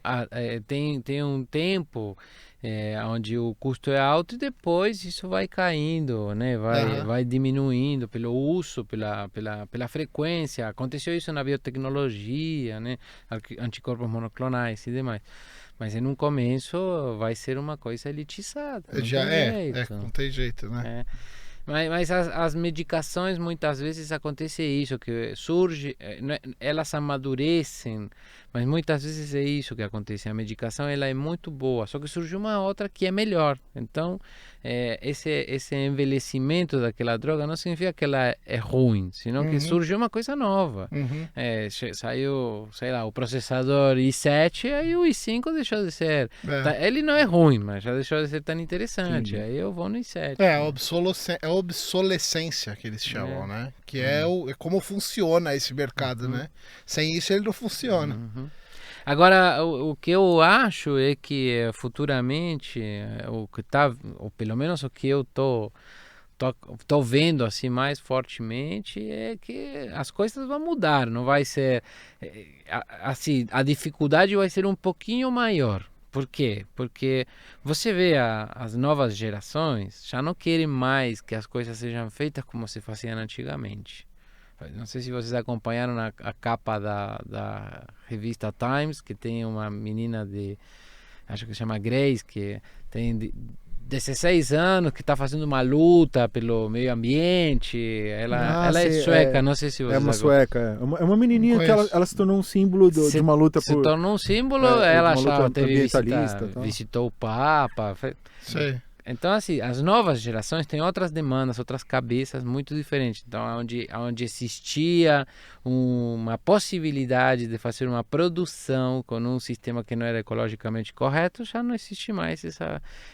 tem um tempo onde o custo é alto e depois isso vai caindo, né? Vai diminuindo pelo uso, pela frequência. Aconteceu isso na biotecnologia, né? Anticorpos monoclonais e demais. Mas em um começo vai ser uma coisa elitizada. Já não tem jeito, né? Mas as medicações, muitas vezes acontece isso, que surge, elas amadurecem, mas muitas vezes é isso que acontece. A medicação ela é muito boa, só que surge uma outra que é melhor. Então, esse envelhecimento daquela droga não significa que ela é ruim, senão que surgiu uma coisa nova. Saiu, sei lá, o processador i7, aí o i5 deixou de ser. Ele não é ruim, mas já deixou de ser tão interessante. Sim. Aí eu vou no i7. A obsolescência que eles chamam, né? Que é como funciona esse mercado, né? Sem isso ele não funciona. Agora, o que eu acho é que futuramente, ou pelo menos o que eu tô vendo assim mais fortemente, é que as coisas vão mudar. Não vai ser assim, a dificuldade vai ser um pouquinho maior. Por quê? Porque você vê as novas gerações já não querem mais que as coisas sejam feitas como se faziam antigamente. Não sei se vocês acompanharam a capa da revista Times, que tem uma menina acho que se chama Grace, que tem 16 anos, que está fazendo uma luta pelo meio ambiente. Ela é sueca, não sei se você É uma sueca, é uma menininha que ela se tornou um símbolo de uma luta se tornou um símbolo, ela já visitou o Papa. Sei. Então, assim, as novas gerações têm outras demandas, outras cabeças muito diferentes. Então, onde existia uma possibilidade de fazer uma produção com um sistema que não era ecologicamente correto, já não existe mais.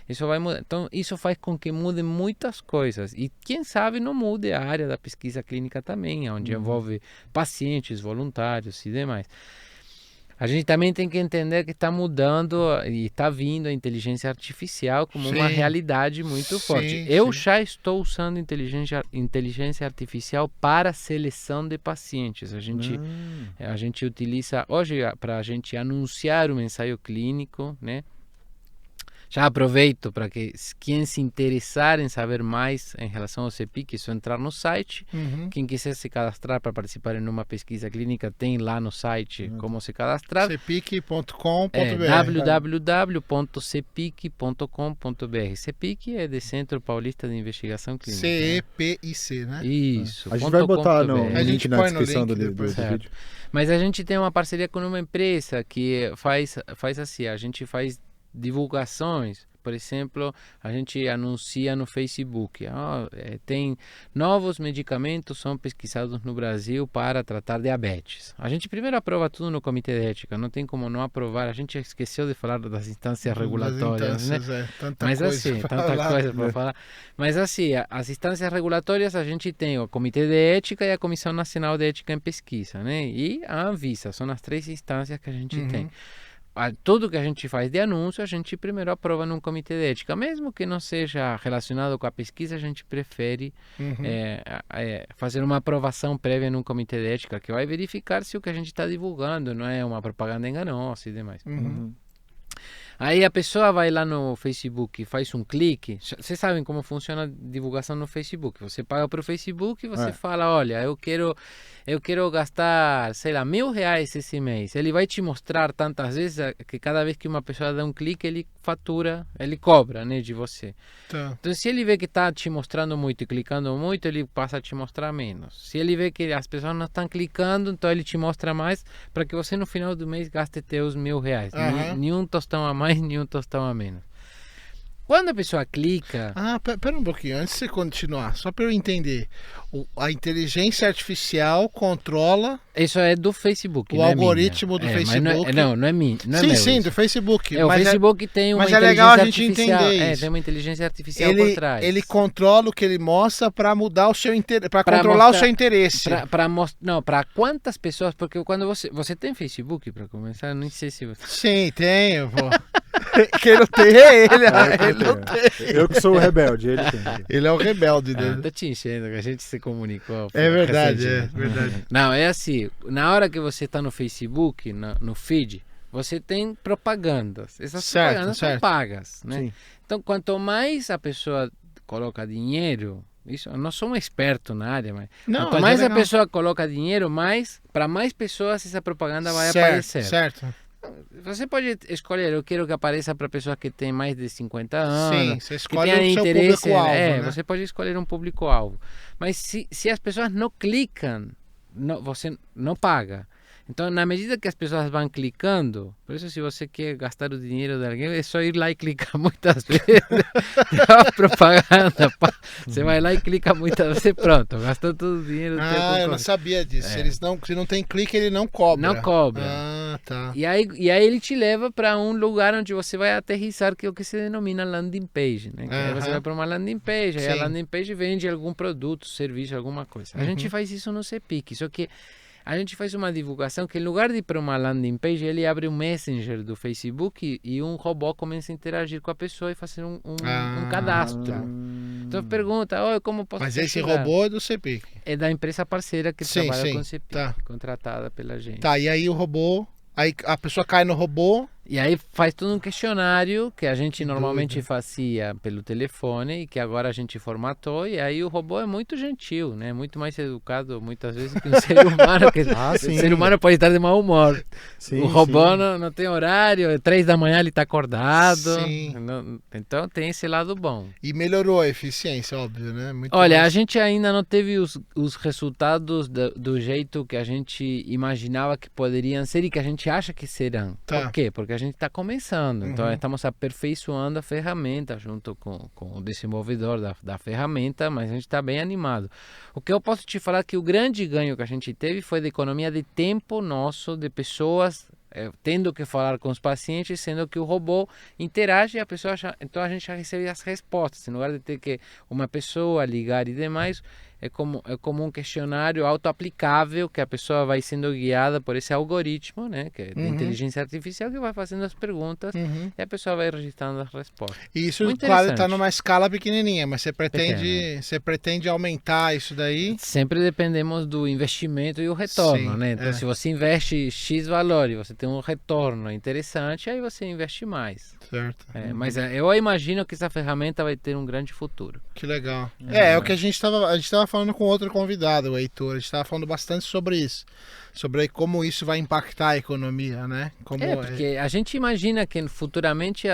Isso vai mudar. Então, isso faz com que mudem muitas coisas. E, quem sabe, não mude a área da pesquisa clínica também, onde envolve pacientes, voluntários e demais. A gente também tem que entender que está mudando e está vindo a inteligência artificial como uma realidade muito forte. Eu já estou usando inteligência artificial para seleção de pacientes. A gente utiliza hoje para a gente anunciar um ensaio clínico, né? Já aproveito para que quem se interessar em saber mais em relação ao CEPIC, é só entrar no site. Quem quiser se cadastrar para participar em uma pesquisa clínica, tem lá no site como se cadastrar. cepic.com.br www.cepic.com.br. CEPIC é de Centro Paulista de Investigação Clínica. CEPIC, né? Isso. A gente vai botar no link na descrição do vídeo. Mas a gente tem uma parceria com uma empresa que faz assim, a gente faz divulgações. Por exemplo, a gente anuncia no Facebook, tem novos medicamentos são pesquisados no Brasil para tratar diabetes. A gente primeiro aprova tudo no comitê de ética, não tem como não aprovar. A gente esqueceu de falar das instâncias regulatórias, né? Mas assim, tanta coisa para falar. Mas assim, as instâncias regulatórias, a gente tem o comitê de ética e a Comissão Nacional de Ética em Pesquisa, né? E a Anvisa, são as três instâncias que a gente tem. Tudo que a gente faz de anúncio, a gente primeiro aprova num comitê de ética. Mesmo que não seja relacionado com a pesquisa, a gente prefere fazer uma aprovação prévia num comitê de ética, que vai verificar se o que a gente está divulgando não é uma propaganda enganosa e demais. Aí a pessoa vai lá no Facebook, faz um clique. Vocês sabem como funciona a divulgação no Facebook. Você paga para o Facebook e você fala, olha, eu quero gastar, sei lá, R$1.000 esse mês. Ele vai te mostrar tantas vezes que cada vez que uma pessoa dá um clique, ele fatura, ele cobra, né, de você. Então, se ele vê que está te mostrando muito e clicando muito, ele passa a te mostrar menos. Se ele vê que as pessoas não estão clicando, então ele te mostra mais para que você no final do mês gaste teus R$1.000. Nenhum tostão a mais, nenhum tostão a menos. Quando a pessoa clica... Pera um pouquinho, antes de você continuar, só para eu entender. A inteligência artificial controla... Isso é do Facebook, o algoritmo do Facebook. Não é minha. Sim, do Facebook. O Facebook tem uma inteligência artificial. Tem uma inteligência artificial por trás. Ele controla o que ele mostra para mudar o seu interesse, para controlar o seu interesse. Para quantas pessoas, porque quando você tem Facebook para começar, não sei se você... Sim, tenho, pô. Quem não tem é ele. Ele não tem. Eu que sou o rebelde, ele tem. Ele é o rebelde dele. Tô te enchendo, que a gente se comunicou. É verdade, verdade. Não, é assim, na hora que você está no Facebook, no feed, você tem propagandas. Essas propagandas são pagas, né? Sim. Então, quanto mais a pessoa coloca dinheiro... Eu não sou um experto na área, mas quanto mais a pessoa coloca dinheiro, para mais pessoas essa propaganda vai aparecer. Certo. Você pode escolher, eu quero que apareça para pessoas que têm mais de 50 anos. Sim, você que escolhe tenham o seu interesse, público-alvo, né? Você pode escolher um público-alvo. Mas se as pessoas não clicam, você não paga. Então, na medida que as pessoas vão clicando, por isso, se você quer gastar o dinheiro de alguém, é só ir lá e clicar muitas vezes. É uma propaganda. Você vai lá e clica muitas vezes, pronto, gastou todo o dinheiro do teu Eu não concorrente. sabia disso. Se não tem clique, ele não cobra. Não cobra. Ah, tá. E aí ele te leva para um lugar onde você vai aterrissar, que é o que se denomina landing page, né? Que aí você vai para uma landing page, aí a Sim. landing page vende algum produto, serviço, alguma coisa. A gente faz isso no CPIC, só que a gente faz uma divulgação que, em lugar de ir para uma landing page, ele abre um messenger do Facebook e um robô começa a interagir com a pessoa e fazer um cadastro. Tá. Então pergunta, oi, como posso Mas te esse ajudar? robô é do CPIC. É da empresa parceira que Sim, trabalha sim, com o CPIC, tá. contratada pela gente. Tá, e aí o robô... Aí a pessoa cai no robô... E aí faz todo um questionário que a gente normalmente doido. fazia pelo telefone e que agora a gente formatou, e aí o robô é muito gentil, né? Muito mais educado muitas vezes que um ser humano, que o sim. ser humano pode estar de mau humor. Sim, O robô sim. não tem horário, 3 da manhã ele está acordado. Sim. Então tem esse lado bom. E melhorou a eficiência, óbvio, né? Muito Olha, a mais. gente ainda não teve os resultados do jeito que a gente imaginava que poderiam ser e que a gente acha que serão. Tá. Por quê? Porque a gente está começando. Então, Uhum. estamos aperfeiçoando a ferramenta junto com o desenvolvedor da ferramenta, mas a gente está bem animado. O que eu posso te falar é que o grande ganho que a gente teve foi da economia de tempo nosso, de pessoas tendo que falar com os pacientes, sendo que o robô interage e a pessoa então a gente já recebe as respostas, em lugar de ter que uma pessoa ligar e demais, é como um questionário auto-aplicável que a pessoa vai sendo guiada por esse algoritmo, né, que é de inteligência artificial, que vai fazendo as perguntas e a pessoa vai registrando as respostas. E isso, Muito claro, está interessante. numa escala pequenininha, mas você pretende aumentar isso daí? Sempre dependemos do investimento e o retorno, Sim, né? Então, se você investe X valor e você tem um retorno interessante, aí você investe mais. Certo. Mas eu imagino que essa ferramenta vai ter um grande futuro. Que legal. É o que a gente estava falando com outro convidado, o Heitor. A gente estava falando bastante sobre isso. Sobre como isso vai impactar a economia, né? Como Porque a gente imagina que futuramente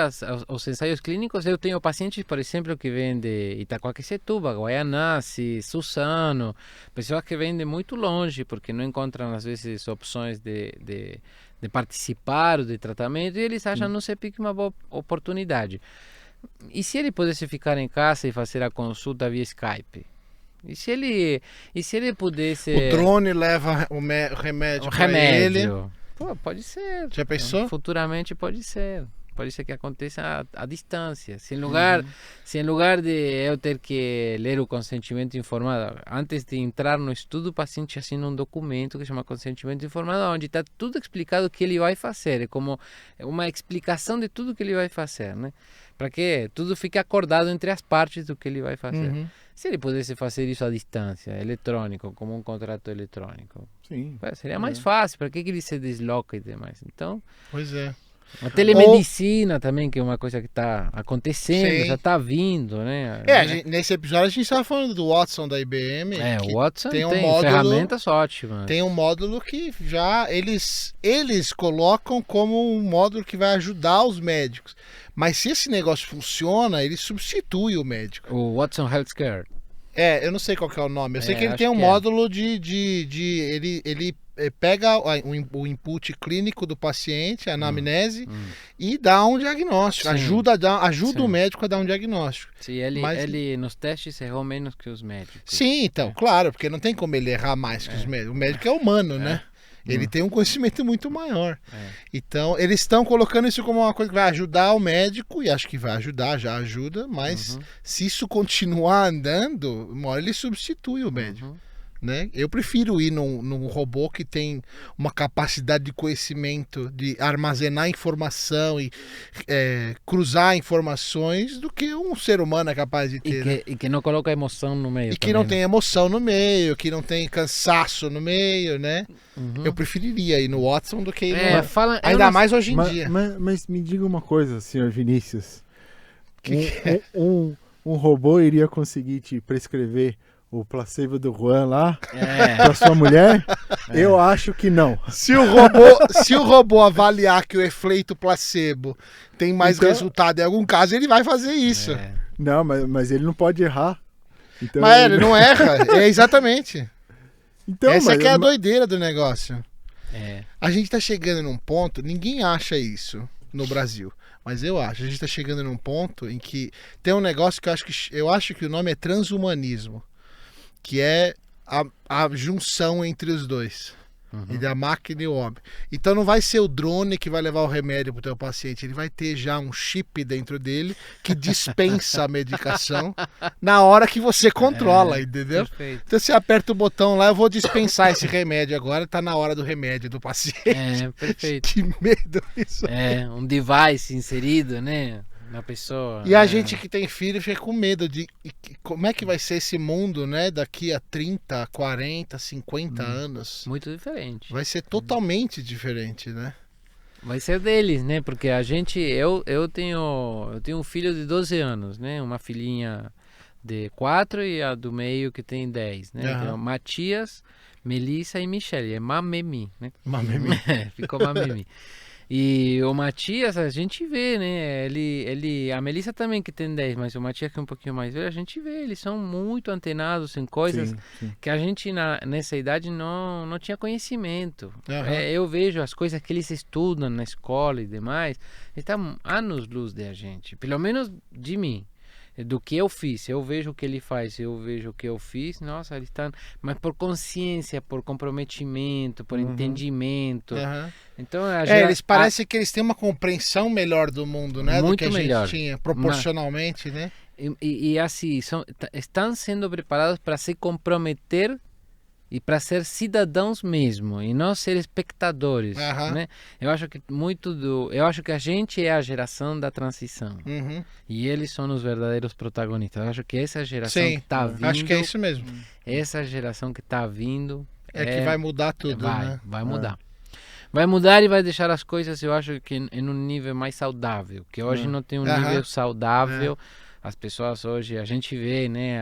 os ensaios clínicos, eu tenho pacientes, por exemplo, que vêm de Itacoaquecetuba, Guaianazes, Suzano, pessoas que vêm de muito longe, porque não encontram, às vezes, opções de participar do tratamento, e eles acham no CPIC uma boa oportunidade. E se ele pudesse ficar em casa e fazer a consulta via Skype? E se ele pudesse... o drone leva o remédio para ele. Pô, pode ser. Já pensou? Futuramente pode ser. Pode ser que aconteça à distância. Se em lugar de eu ter que ler o consentimento informado, antes de entrar no estudo, o paciente assina um documento que chama consentimento informado, onde está tudo explicado o que ele vai fazer. É como uma explicação de tudo que ele vai fazer, né? Para que tudo fique acordado entre as partes do que ele vai fazer. Se ele pudesse fazer isso à distância, eletrônico, como um contrato eletrônico, Sim. seria mais fácil. Para que ele se desloca e demais? Então, Pois é. a telemedicina também, que é uma coisa que está acontecendo, Sim. já está vindo, né? Nesse episódio a gente estava falando do Watson da IBM. O Watson tem tem, um módulo- ferramentas ótimas. Tem um módulo que já eles colocam como um módulo que vai ajudar os médicos. Mas se esse negócio funciona, ele substitui o médico. O Watson Healthcare. Eu não sei qual que é o nome. Eu sei que ele acho tem um que módulo ele pega o input clínico do paciente, a anamnese, e dá um diagnóstico. Sim. Ajuda Sim. o médico a dar um diagnóstico. Sim, ele Mas- nos testes errou menos que os médicos. Sim, então, claro, porque não tem como ele errar mais que os médicos. O médico é humano, né? Ele tem um conhecimento muito maior. Então, eles estão colocando isso como uma coisa que vai ajudar o médico, e acho que vai ajudar, já ajuda, mas se isso continuar andando, uma hora ele substitui o médico. Né? Eu prefiro ir num robô que tem uma capacidade de conhecimento, de armazenar informação e cruzar informações, do que um ser humano é capaz de ter. né? E que não coloca emoção no meio. E que não tem emoção no meio, que não tem cansaço no meio, né? Eu preferiria ir no Watson do que ir no... Ainda mais hoje em dia. Mas me diga uma coisa, senhor Vinícius. Um robô iria conseguir te prescrever o placebo do Juan lá É. pra sua mulher? Eu acho que não. Se o robô avaliar que o efeito placebo tem mais Então- resultado em algum caso, ele vai fazer isso. É. Não, mas ele não pode errar. Então, Mas ele não erra, é exatamente. Então, Essa mas- que é a doideira do negócio. É. A gente tá chegando num ponto, ninguém acha isso no Brasil, mas eu acho. A gente tá chegando num ponto em que tem um negócio que eu acho que o nome é transhumanismo, que é a junção entre os dois. E da máquina e o homem. Então não vai ser o drone que vai levar o remédio pro teu paciente, ele vai ter já um chip dentro dele que dispensa a medicação na hora que você controla, entendeu? Perfeito. Então você aperta o botão lá, eu vou dispensar esse remédio agora, tá na hora do remédio do paciente. É, perfeito. Que medo isso. É, um device inserido, né, na pessoa. E a né? gente que tem filho fica com medo de como é que vai ser esse mundo, né, daqui a 30, 40, 50 anos. Muito diferente. Vai ser totalmente diferente, né? Vai ser deles, né? Porque a gente, eu tenho um filho de 12 anos, né? Uma filhinha de 4 e a do meio que tem 10, né? Aham. Então, Matias, Melissa e Michelle, é Mamemi, né? Mamemi. Ficou Mamemi. E o Matias, a gente vê, né? A Melissa também que tem 10, mas o Matias que é um pouquinho mais velho, a gente vê, eles são muito antenados em coisas sim. que a gente nessa idade não tinha conhecimento. Aham. Eu vejo as coisas que eles estudam na escola e demais, estão anos-luz da gente, pelo menos de mim. Do que eu fiz, eu vejo o que ele faz, eu vejo o que eu fiz, nossa, eles estão, mas por consciência, por comprometimento, por entendimento. Aham. Então Eles parecem que eles têm uma compreensão melhor do mundo, né? Muito do que a melhor. gente tinha, proporcionalmente, né? e assim, estão sendo preparados para se comprometer e para ser cidadãos mesmo e não ser espectadores, Aham. né? Eu acho que a gente é a geração da transição Uhum. e eles são os verdadeiros protagonistas. Eu acho que essa geração Sim, que está vindo, acho que é isso mesmo. essa geração que está vindo É que vai mudar tudo, né? vai mudar. Vai mudar e vai deixar as coisas, eu acho que em um nível mais saudável, que hoje não tem um Aham. nível saudável. As pessoas hoje, a gente vê, né,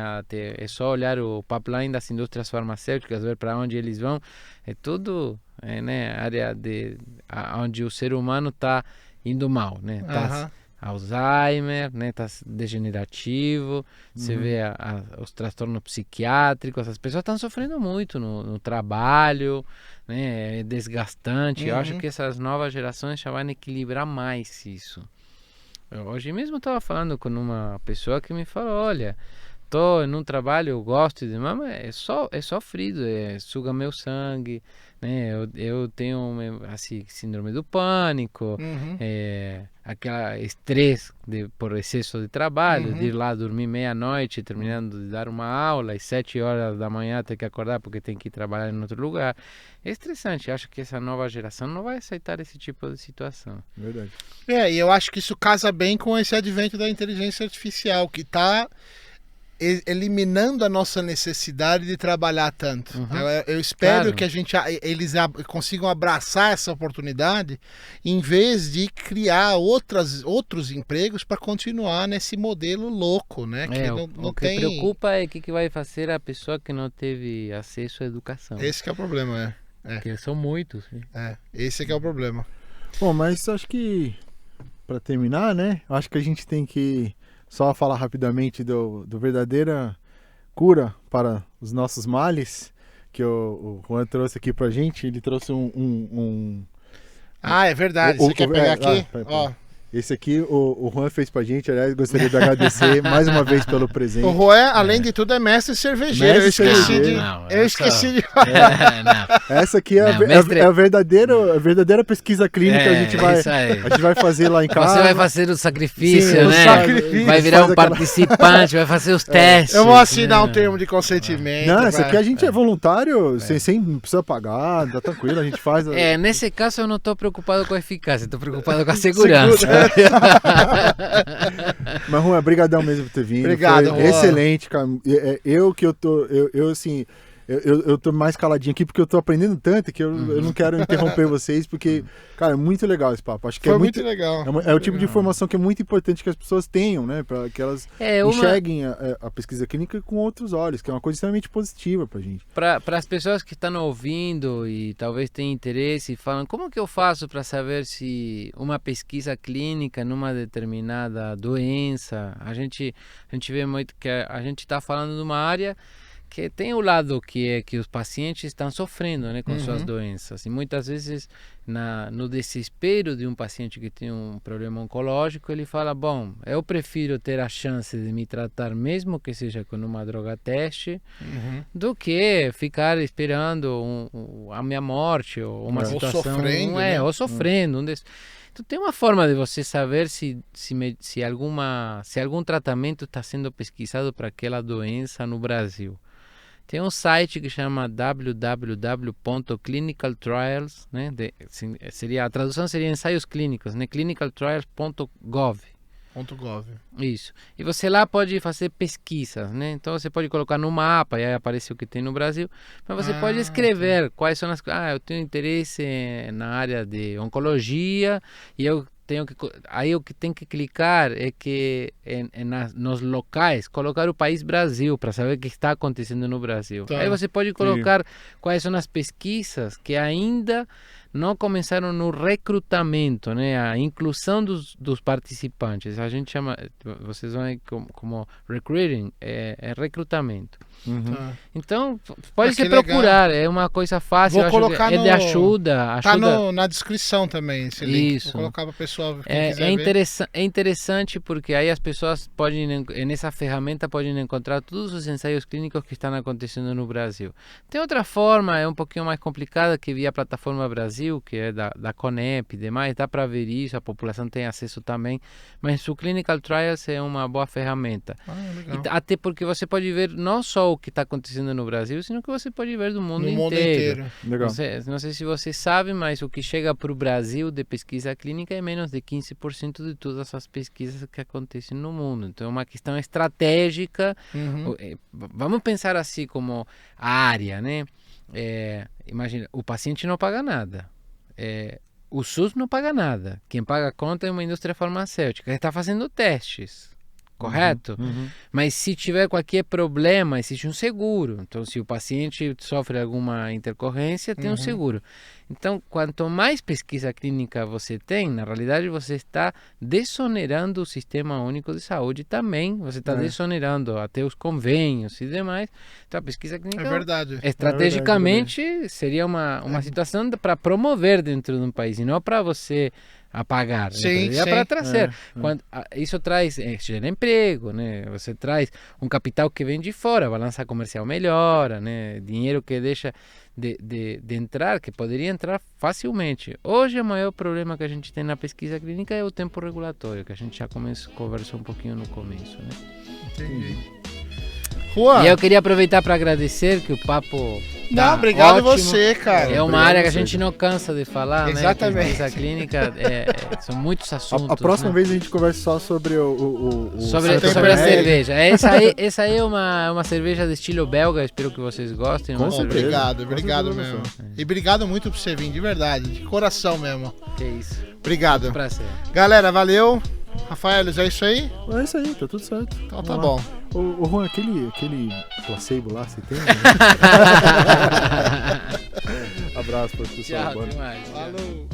é só olhar o pipeline das indústrias farmacêuticas, ver para onde eles vão, é tudo, né, área onde o ser humano está indo mal, né, Aham. Alzheimer, né, tá degenerativo, você vê os transtornos psiquiátricos, as pessoas estão sofrendo muito no trabalho, né, é desgastante. Eu acho que essas novas gerações já vão equilibrar mais isso. Hoje mesmo estava falando com uma pessoa que me falou, olha, tô em um trabalho, eu gosto de mas é sofrido, suga meu sangue, né? Eu tenho assim síndrome do pânico, Uhum. aquela estresse por excesso de trabalho, de ir lá dormir meia-noite, terminando de dar uma aula e 7 horas da manhã ter que acordar porque tem que ir trabalhar em outro lugar. É estressante. Acho que essa nova geração não vai aceitar esse tipo de situação. Verdade. E eu acho que isso casa bem com esse advento da inteligência artificial, que está eliminando a nossa necessidade de trabalhar tanto. Eu espero Claro. que eles consigam abraçar essa oportunidade em vez de criar outros empregos para continuar nesse modelo louco, né? Que não o que tem. preocupa é o que vai fazer a pessoa que não teve acesso à educação. Esse que é o problema, Porque são muitos. Né? Esse que é o problema. Bom, mas acho que para terminar, né? Acho que a gente tem que só falar rapidamente do verdadeira cura para os nossos males que o Juan trouxe aqui pra gente. Ele trouxe É verdade. Você quer pegar aqui? Ó. Esse aqui o Juan fez pra gente. Aliás, gostaria de agradecer mais uma vez pelo presente. O Juan, além de tudo, é mestre cervejeiro. Mestre eu esqueci cervejeiro. eu esqueci de Não. Essa aqui é, Não, mestre- é a verdadeira pesquisa clínica que a gente isso aí. vai fazer lá em casa. Você vai fazer o sacrifício, Sim, o né? sacrifício. Vai virar um Faz aquela- participante, vai fazer os testes. Eu vou assinar um né? termo de consentimento. Não, essa pra- aqui a gente é voluntário, sem precisa pagar, tá tranquilo, a gente faz. Nesse caso eu não estou preocupado com a eficácia, estou preocupado com a segurança. Mas, Juan, brigadão mesmo por ter vindo. Obrigado, Foi Juan. excelente, cara. Eu assim, Eu tô mais caladinho aqui porque eu tô aprendendo tanto que eu não quero interromper vocês, porque, cara, é muito legal esse papo. Acho que Foi muito legal. É o tipo de informação que é muito importante que as pessoas tenham, né? Para que elas enxerguem a pesquisa clínica com outros olhos, que é uma coisa extremamente positiva pra gente. Para as pessoas que estão ouvindo e talvez tenham interesse e falam, como que eu faço para saber se uma pesquisa clínica numa determinada doença, a gente vê muito que a gente está falando de uma área que tem o lado que é que os pacientes estão sofrendo, né, com suas doenças, e muitas vezes no desespero de um paciente que tem um problema oncológico, ele fala, bom, eu prefiro ter a chance de me tratar mesmo que seja com uma droga teste, do que ficar esperando a minha morte ou uma situação, sofrendo, né? ou sofrendo. Então tem uma forma de você saber se algum tratamento está sendo pesquisado para aquela doença no Brasil. Tem um site que chama www.clinicaltrials, né? A tradução seria ensaios clínicos, né? clinicaltrials.gov. Isso. E você lá pode fazer pesquisas, né? Então você pode colocar no mapa e aí aparece o que tem no Brasil, mas você pode escrever quais são eu tenho interesse na área de oncologia e eu aí o que tem que clicar é que nos locais, colocar o país Brasil para saber o que está acontecendo no Brasil. Tá. Aí você pode colocar quais são as pesquisas que ainda não começaram no recrutamento, né? A inclusão dos participantes. A gente chama, vocês vão ver como recruiting, é recrutamento. Então, pode se procurar, é uma coisa fácil. Vou colocar de ajuda. Tá na descrição também esse link. Isso. Vou colocar para o pessoal é interessante porque aí as pessoas podem, nessa ferramenta, podem encontrar todos os ensaios clínicos que estão acontecendo no Brasil. Tem outra forma, é um pouquinho mais complicada, que via a plataforma Brasil, que é da Conep e demais, dá para ver isso, a população tem acesso também, mas o Clinical Trials é uma boa ferramenta. Até porque você pode ver não só o que está acontecendo no Brasil, sino que você pode ver do mundo inteiro. Legal. Não sei se você sabe, mas o que chega para o Brasil de pesquisa clínica é menos de 15% de todas as pesquisas que acontecem no mundo. Então é uma questão estratégica. Vamos pensar assim como a área, né? Imagina, o paciente não paga nada. O SUS não paga nada. Quem paga a conta é uma indústria farmacêutica que está fazendo testes. Correto? Mas se tiver qualquer problema, existe um seguro. Então, se o paciente sofre alguma intercorrência, tem um seguro. Então, quanto mais pesquisa clínica você tem, na realidade você está desonerando o Sistema Único de Saúde também. Você está desonerando até os convênios e demais. Então, a pesquisa clínica, é verdade. Estrategicamente, seria uma situação para promover dentro de um país, e não para você apagar, sim, né? Para trazer. Isso gera emprego, né? Você traz um capital que vem de fora, a balança comercial melhora, né? Dinheiro que deixa de entrar, que poderia entrar facilmente. Hoje o maior problema que a gente tem na pesquisa clínica é o tempo regulatório, que a gente já conversou um pouquinho no começo, né? Entendi. E eu queria aproveitar para agradecer que o papo obrigado ótimo. Você, cara. É uma área que a gente não cansa de falar, exatamente, né? Pesquisa clínica, são muitos assuntos. A próxima né? vez a gente conversa só sobre sobre a cerveja. Essa aí é uma cerveja de estilo belga, espero que vocês gostem. Obrigado mesmo. E obrigado muito por você vir, de verdade, de coração mesmo. Que isso. Obrigado. Muito prazer. Galera, valeu. Rafael, é isso aí? É isso aí, tá tudo certo. Então tá bom. Ô Juan, aquele placebo lá, você tem? Abraço pra pessoal. Tchau, demais. Falou.